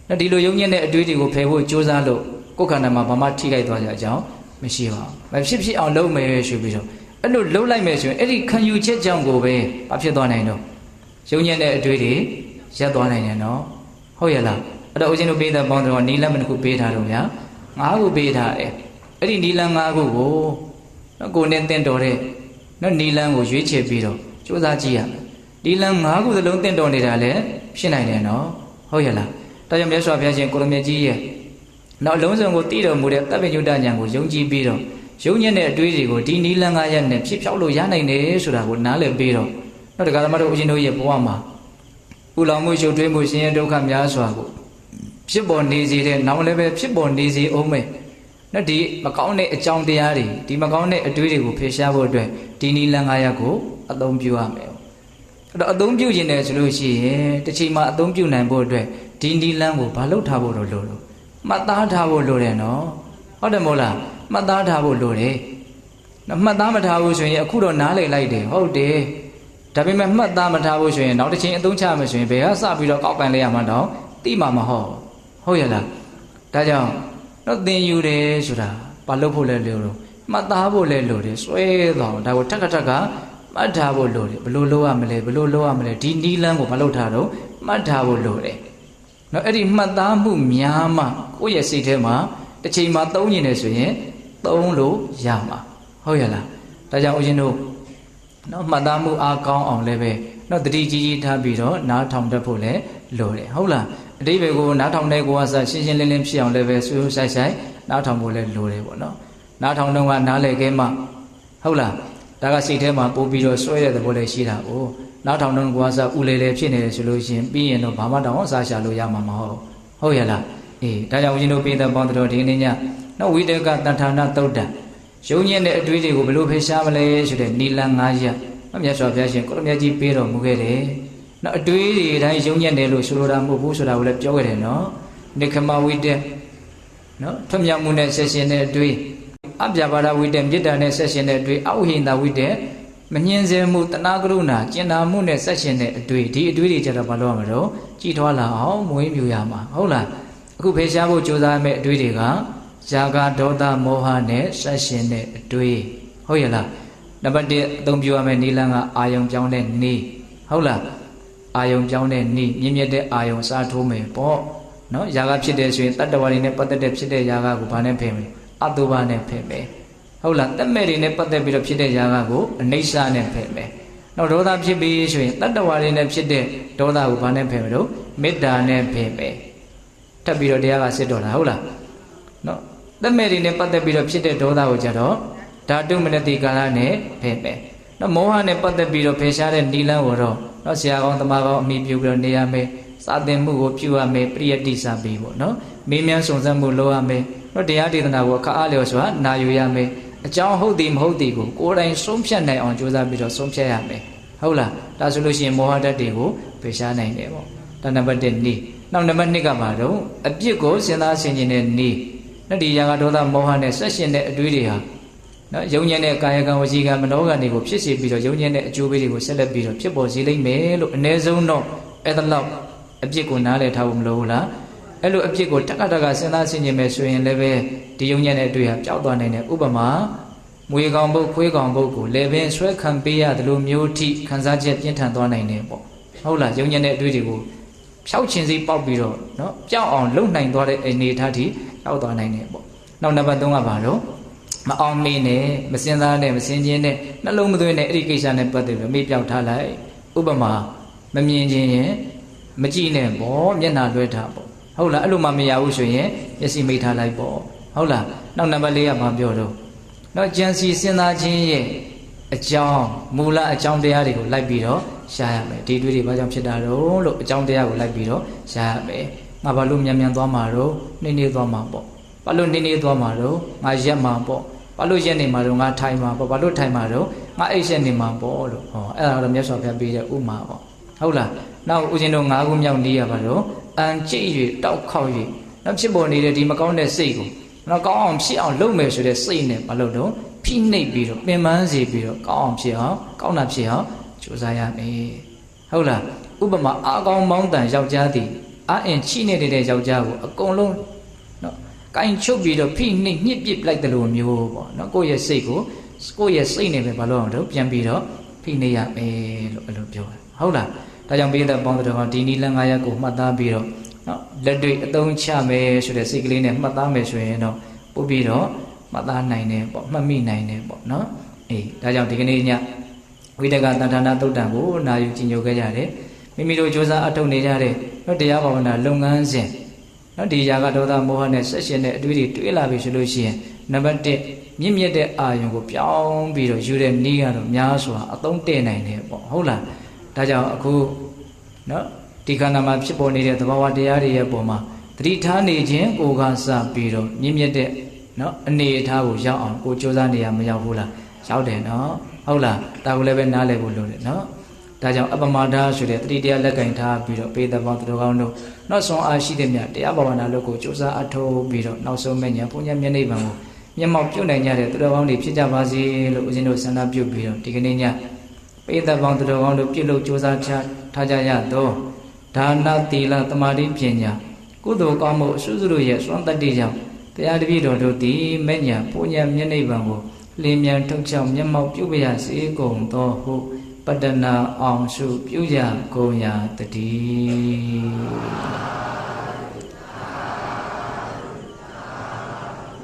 နော်ဒီလိုယုံညံ့တဲ့အတွေ့အကြုံကိုဖယ်ဖို့ကြိုးစားလို့ကိုယ်ခန္ဓာမှာဘာမှထိခိုက်သွားကြအကြောင်းမရှိပါဘူးမဖြစ်ဖြစ်အောင်လုပ်မယ်ဆိုပြီးတော့အဲ့လိုလှုပ်လိုက်မယ်ဆိုရင်အဲ့ဒီခံယူချက်ကြောင့်ကိုပဲဘာဖြစ်သွားနိုင်တော့ယုံညံ့တဲ့အတွေ့အကြုံရပ်သွားနိုင်တယ်နော်ဟုတ်ရလားအဲ့တော့ဦးဇင်းတို့ပေးတဲ့ပေါင်းတော်နီလန်းမတစ်ခုပေးထားတော့ဗျာ9ခုပေးထားတယ်အဲ့ဒီနီလန်း9ခုကိုနော်ကိုနဲ့တင့်တော်တဲ့နော်နီလန်းကိုရွေးချယ်ပြီးတော့စူးစမ်းကြည့်ရမယ်နီလန်း9ခုသလုံးတင့်တော်နေတာလည်းဖြစ်နိုင်တယ်နော်ဟုတ်ရလားဒါကြောင့်မြတ်စွာဘုရားရှင်ကိုရမြတ်ကြီးရဲ့နောက်အလုံးစုံကိုတည်တော်မူတဲ့တပ်ပညုတ္တဉာဏ်ကိုယုံကြည်ပြီးတော့ယုံညံ့တဲ့အတွေးတွေကိုဒီနီလန်း9ရက်နဲ့ဖြစ်ဖြောက်လို့ရနိုင်တယ်ဆိုတာကိုနားလည်ပြီးတော့နော်တရားဓမ္မတို့ဦးဇင်းတို့ရဲ့ဘဝမှာဥလောင်မှုရှုပ်ထွေးမှုဆင်းရဲဒုက္ခများစွာကိုဖြစ်ပေါ်နေစေတဲ့နောက်လည်းပဲဖြစ်ပေါ်နေစေအောင်မယ်နော်ဒီမကောင်းတဲ့အကြောင်းတရားတွေဒီမကောင်းတဲ့အတွေးတွေကိုဖယ်ရှားဖို့အတွက်ဒီနီလန်း9ရက်ကိုအသုံးပြုရမယ်အဲ့တော့အသုံးပြုခြင်းနဲ့ဆိုလို့ရှိရင်တစ်ချိန်မှာအသုံးပြုနိုင်ဖို့အတွက်ဒီနီလန်းကိုဘာလုပ်ထားဖို့လို့မှတ်သားထားဖို့လိုတယ်နော်ဟုတ်တယ်မို့လားမှတ်သားထားဖို့လိုတယ်နော်မှတ်သားမထားဘူးဆိုရင်အခုတော့နားလည်လိုက်တယ်ဟုတ်တယ်ဒါပေမဲ့မှတ်သားမထားဘူးဆိုရင်နောက်တစ်ချိန်အသုံးချမယ်ဆိုရင်ဘယ်ကစပြီးတော့ကောက်ပန်လိုက်ရမှတော့သိမှာမဟုတ်ရလားဒါကြောင့်တော့သင်ယူတယ်ဆိုတာဘာလုပ်ဖို့လဲလို့မှတ်သားဖို့လဲလို့တယ်စွဲသွားဒါကိုထက်ကမှတ်ထားဖို့လို့တယ်ဘလို့လုပ်ရမလဲဘလို့လုပ်ရမလဲဒီနီးလန်းကိုမလုပ်ထားတော့မှတ်ထားဖို့လို့တယ်နော်အဲ့ဒီမှတ်သားမှုများမှကိုယ့်ရဲ့စိတ်ထဲမှာတစ်ချိန်မှာသုံးနေတယ်ဆိုရင်သုံးလို့ရမှာဟုတ်ရလားဒါကြောင့်ဦးဇင်းတို့နော်မှတ်သားမှုအားကောင်းအောင်လည်းပဲနော်တတိကြီးထားပြီးတော့နားထောင်တတ်ဖို့လည်းလိုတယ်ဟုတ်လားအတိပ္ပယ်ကိုနားထောင်တဲ့ကိုကစရှင်းရှင်းလင်းလင်းဖြစ်အောင်လည်းပဲဆွေးဆိုင်နားထောင်ဖို့လည်းလိုတယ်ပေါ့နော်နားထောင်တော့ကနားလေခဲမှဟုတ်လားဒါကစိတ်ထဲမှာပို့ပြီးတော့ဆွဲတဲ့သဘောလည်းရှိတာကိုနားထောင်တော့ကိုကစဥလေလေဖြစ်နေတယ်ဆိုလို့ရှိရင်ပြီးရင်တော့ဘာမှတောင်စားရှာလို့ရမှာမဟုတ်ရလားအေးဒါကြောင့်ဦးဇင်းတို့ပေးတဲ့ပေါင်းတော်ဒီနေ့ညနော်ဝိတကတဏ္ဌာနာသုတ်တံယုံညံ့တဲ့အတွေးတွေကိုဘယ်လိုဖယ်ရှားမလဲဆိုတဲ့နီလန်း9ရက်မြတ်စွာဘုရားရှင်ကိုရမြတ်ကြီးပေးတော်မူခဲ့တယ်နော်အတွေးတွေတိုင်းယုံညံ့တယ်လို့ဆိုလိုတာမဟုတ်ဘူးဆိုတာကိုလည်းပြောခဲ့တယ်နော်နိခမဝိတ္တနော်ထွတ်မြောက်မှုနဲ့ဆက်ရှင်တဲ့အတွေးအပြာပါဒဝိတ္တမေတ္တာနဲ့ဆက်ရှင်တဲ့အတွေးအဝိဟိန္ဒဝိတ္တမငြင်းစေမှုတဏှာကရုဏာကျင်နာမှုနဲ့ဆက်ရှင်တဲ့အတွေးဒီအတွေးတွေကြတော့ဘာလို့ရမှာတော့ကြည်ထွားလာအောင်မွေးမြူရမှာဟုတ်လားအခုဖယ်ရှားဖို့ကြိုးစားမယ့်အတွေးတွေကဇာကဒေါသမောဟနဲ့ဆက်ရှင်တဲ့အတွေးဟုတ်ရဲ့လားနံပါတ်1အသုံးပြုရမယ့်နိလန်းကအာယုံပြောင်းတဲ့နေဟုတ်လားအာယုံပြောင်းတဲ့နေမြင့်မြတ်တဲ့အာယုံစားထိုးမယ်ပေါ့နော်ဇာကဖြစ်တဲ့ဆိုရင်တတ္တဝါတွေနဲ့ပတ်သက်တဲ့ဖြစ်တဲ့ဇာကကိုဘာနဲ့ဖယ်မလဲအတုပါနဲ့ဖယ်မယ်ဟုတ်လားတက်မဲ့တွေနဲ့ပတ်သက်ပြီးတော့ဖြစ်တဲ့ဇာကကိုအနိစ္စနဲ့ဖယ်မယ်နောက်ဒေါသဖြစ်ပြီးဆိုရင်တတ္တဝါတွေနဲ့ဖြစ်တဲ့ဒေါသကိုဘာနဲ့ဖယ်မလို့မေတ္တာနဲ့ဖယ်မယ်ထပ်ပြီးတော့တရားကစစ်တော်တာဟုတ်လားနော်တက်မဲ့တွေနဲ့ပတ်သက်ပြီးတော့ဖြစ်တဲ့ဒေါသကိုကြတော့ဓာတုမနတိကာလနဲ့ဖယ်မယ်နော်မောဟနဲ့ပတ်သက်ပြီးတော့ဖယ်ရှားတဲ့နိလန်းကိုတော့နော်ဆရာကောင်းတမကောင်းအမိပြုပြီးတော့နေရမယ်စာသင်မှုကိုပြုရမယ်ပရိယတ္တိစာပြီးပေါ့နော်မေးမြန်းစုံစမ်းမှုလုပ်ရမယ်နော်တရားဒေသနာကိုအခါအားလျော်စွာနာယူရမယ်အကြောင်းဟုတ်သည်မဟုတ်သည်ကိုကိုယ်တိုင်ဆုံးဖြတ်နိုင်အောင်ကြိုးစားပြီးတော့ဆုံးဖြတ်ရမယ်ဟုတ်လားဒါဆိုလို့ရှိရင်မောဟဓာတ်တွေကိုဖယ်ရှားနိုင်တယ်ပေါ့ဒါနံပါတ်1နိနောက်နံပါတ်2ကပါတော့အပြစ်ကိုစဉ်းစားဆင်ခြင်တဲ့နိနော်ဒီရာဂဒေါသမောဟနဲ့ဆက်ရှင်တဲ့အတွေးတွေဟာနော်ယုံညံ့တဲ့ကာယကံဝစီကံမနောကံတွေကိုဖြစ်စေပြီးတော့ယုံညံ့တဲ့အကျိုးပေးတွေကိုဆက်လက်ပြီးတော့ဖြစ်ပေါ်စေလိမ့်မယ်လို့အ ਨੇ ဆုံးတော့အဲ့ဒါလောက်အပြစ်ကိုနားလည်ထားဖို့မလိုဘူးလားအဲ့လိုအပြစ်ကိုတက္ကစဉ်းစားဆင်ခြင်မယ်ဆိုရင်လည်းပဲဒီယုံညံ့တဲ့အတွေ့ဟာပျောက်သွားနိုင်တဲ့ဥပမာမွေကောင်ပုတ်ခွေးကောင်ပုတ်ကိုလေပင်ဆွဲခံပေးရတယ်လို့မျိုးထိခံစားချက်ပြင်းထန်သွားနိုင်တယ်ပေါ့ဟုတ်လားယုံညံ့တဲ့အတွေ့တွေကိုဖြောက်ခြင်းစိပေါက်ပြီးတော့နော်ပျောက်အောင်လုံနိုင်သွားတဲ့အနေအထားထိရောက်သွားနိုင်တယ်ပေါ့နောက်နံပါတ်3ကပါတော့မအောင်မေးနဲ့မစင်စားနဲ့မစင်ချင်းနဲ့နှလုံးမသွင်းနဲ့အဲ့ဒီကိစ္စနဲ့ပတ်သက်ပြီးမေ့ပြောက်ထားလိုက်ဥပမာမမြင်ခြင်းရင်မကြည့်နဲ့ပေါ့မျက်နှာလွှဲထားပေါ့ဟုတ်လားအဲ့လိုမှမရဘူးဆိုရင်မျက်စိမိတ်ထားလိုက်ပေါ့ဟုတ်လားနောက်နံပါတ်4ကဘာပြောတော့နော်ကြံစီစဉ်းစားခြင်းရဲ့အကြောင်းမူလအကြောင်းတရားတွေကိုလိုက်ပြီးတော့ရှားရမယ်ဒီတွေးတွေဘာကြောင့်ဖြစ်တာတော့လို့အကြောင်းတရားကိုလိုက်ပြီးတော့ရှားရမယ်ငါဘာလို့မြန်သွားမှာတော့နှင်းသွားမှာပေါ့ဘာလို့နှင်းသွားမှာတော့ငါရက်မှာပေါ့ဘာလို့ရက်နေမှာတော့ငါထိုင်မှာပေါ့ဘာလို့ထိုင်မှာတော့ငါအိတ်ရက်နေမှာပေါ့လို့ဟောအဲ့ဒါတော့မြတ်စွာဘုရားပေးတဲ့ဥမာပေါ့ဟုတ်လား နောက်ဦးဇင်းတို့၅ခုမြောက်နေရပါတော့အန်ကြည့်၍တောက်ခေါက်၍နောက်ဖြစ်ပေါ်နေတဲ့ဒီမကောင်းတဲ့စိတ်ကိုနောက်ကောင်းအောင်ဖြစ်အောင်လုပ်မယ်ဆိုတဲ့စိတ်နဲ့မလုပ်တော့ဖိနှိပ်ပြီးတော့ပင်ပန်းစေပြီးတော့ကောင်းအောင်ဖြစ်အောင်ကောင်းတာဖြစ်အောင်ကြိုးစားရမယ်ဟုတ်လားဥပမာအာကောင်းမောင်းတန်ယောက်ျားသည်အာအင်ချိနေတဲ့ယောက်ျားကိုအကုန်လုံးနော်ကိုင်ချုပ်ပြီးတော့ဖိနှိပ်ညှစ်ပစ်လိုက်တယ်လို့မျိုးပေါ့နော်ကိုယ့်ရဲ့စိတ်ကိုကိုယ့်ရဲ့စိတ်နဲ့ပဲမလုပ်အောင်တော့ပြန်ပြီးတော့ဖိနှိပ်ရမယ်လို့အဲ့လိုပြောတယ်ဟုတ်လားဒါကြောင့်ပိဋကပေါင်းတော်ကဒီနီလ၅ရပ်ကိုမှတ်သားပြီးတော့နော်လက်တွေ့အသုံးချမယ်ဆိုတဲ့စိတ်ကလေးနဲ့မှတ်သားမယ်ဆိုရင်တော့ပို့ပြီးတော့မှတ်သားနိုင်တယ်ပေါ့မှတ်မိနိုင်တယ်ပေါ့နော်အေးဒါကြောင့်ဒီကနေ့ညဝိတကတဏ္ဍာနာသုတ်တံကိုနာယူကြည်ညိုခဲ့ကြတယ်မိမိတို့ကြိုးစားအထောက်နေကြတဲ့နော်တရားဘာဝနာလုပ်ငန်းစဉ်နော်ဒီຢာကဒေါသမောဟနဲ့ဆက်ရှင်တဲ့အတွေ့အကြုံတွေးလာပြီဆိုလို့ရှိရင်နံပါတ်1မြင့်မြတ်တဲ့အာယုံကိုပြောင်းပြီးတော့ယူတဲ့နည်းကတော့များစွာအသုံးတည့်နိုင်တယ်ပေါ့ဟုတ်လားဒါကြောင့်အခုနော်ဒီခန္ဓာမှာဖြစ်ပေါ်နေတဲ့သဘာဝတရားတွေရဲ့ပုံမှာသတိထားနေခြင်းကိုကစပြီးတော့မြင့်မြတ်တဲ့နော်အနေအထားကိုရောက်အောင်ကိုကြိုးစားနေရမရောက်ဘူးလားရောက်တယ်နော်ဟုတ်လားဒါကိုလည်းပဲနားလည်ဖို့လိုတယ်နော်ဒါကြောင့်အပမဒါဆိုတဲ့တတိတရားလက်ကင်ထားပြီးတော့ပေတပေါင်းသူတော်ကောင်းတို့နောက်ဆုံးအားရှိတဲ့မြတ်တရားဘာဝနာလုပ်ကိုကြိုးစားအထောက်ပြီးတော့နောက်ဆုံးမဲ့ညာပုညမျက်နှိပ်ပံကိုမျက်မှောက်ပြုတ်နိုင်ကြတဲ့သူတော်ကောင်းတွေဖြစ်ကြပါစေလို့ဦးဇင်းတို့ဆန္ဒပြုပြီးတော့ဒီကနေ့ညပေတပေါင်းသူတော်ကောင်းတို့ပြုလုပ်ကြိုးစားထားကြရတော့ဒါနသီလသမာဓိပညာကုသိုလ်ကောင်းမှုအစွတ်စွတ်တို့ရဲ့စွမ်းတတ္တိကြောင့်တရားတပည့်တော်တို့သည်မဲ့ညာပုညမျက်နှိပ်ပံကိုလင်းမြန်ထုတ်ချောက်မျက်မှောက်ပြုတ်ပြရစေကုန်သောဟုပတ္တနာအောင်စုပြုကြကုန်ရာတည်း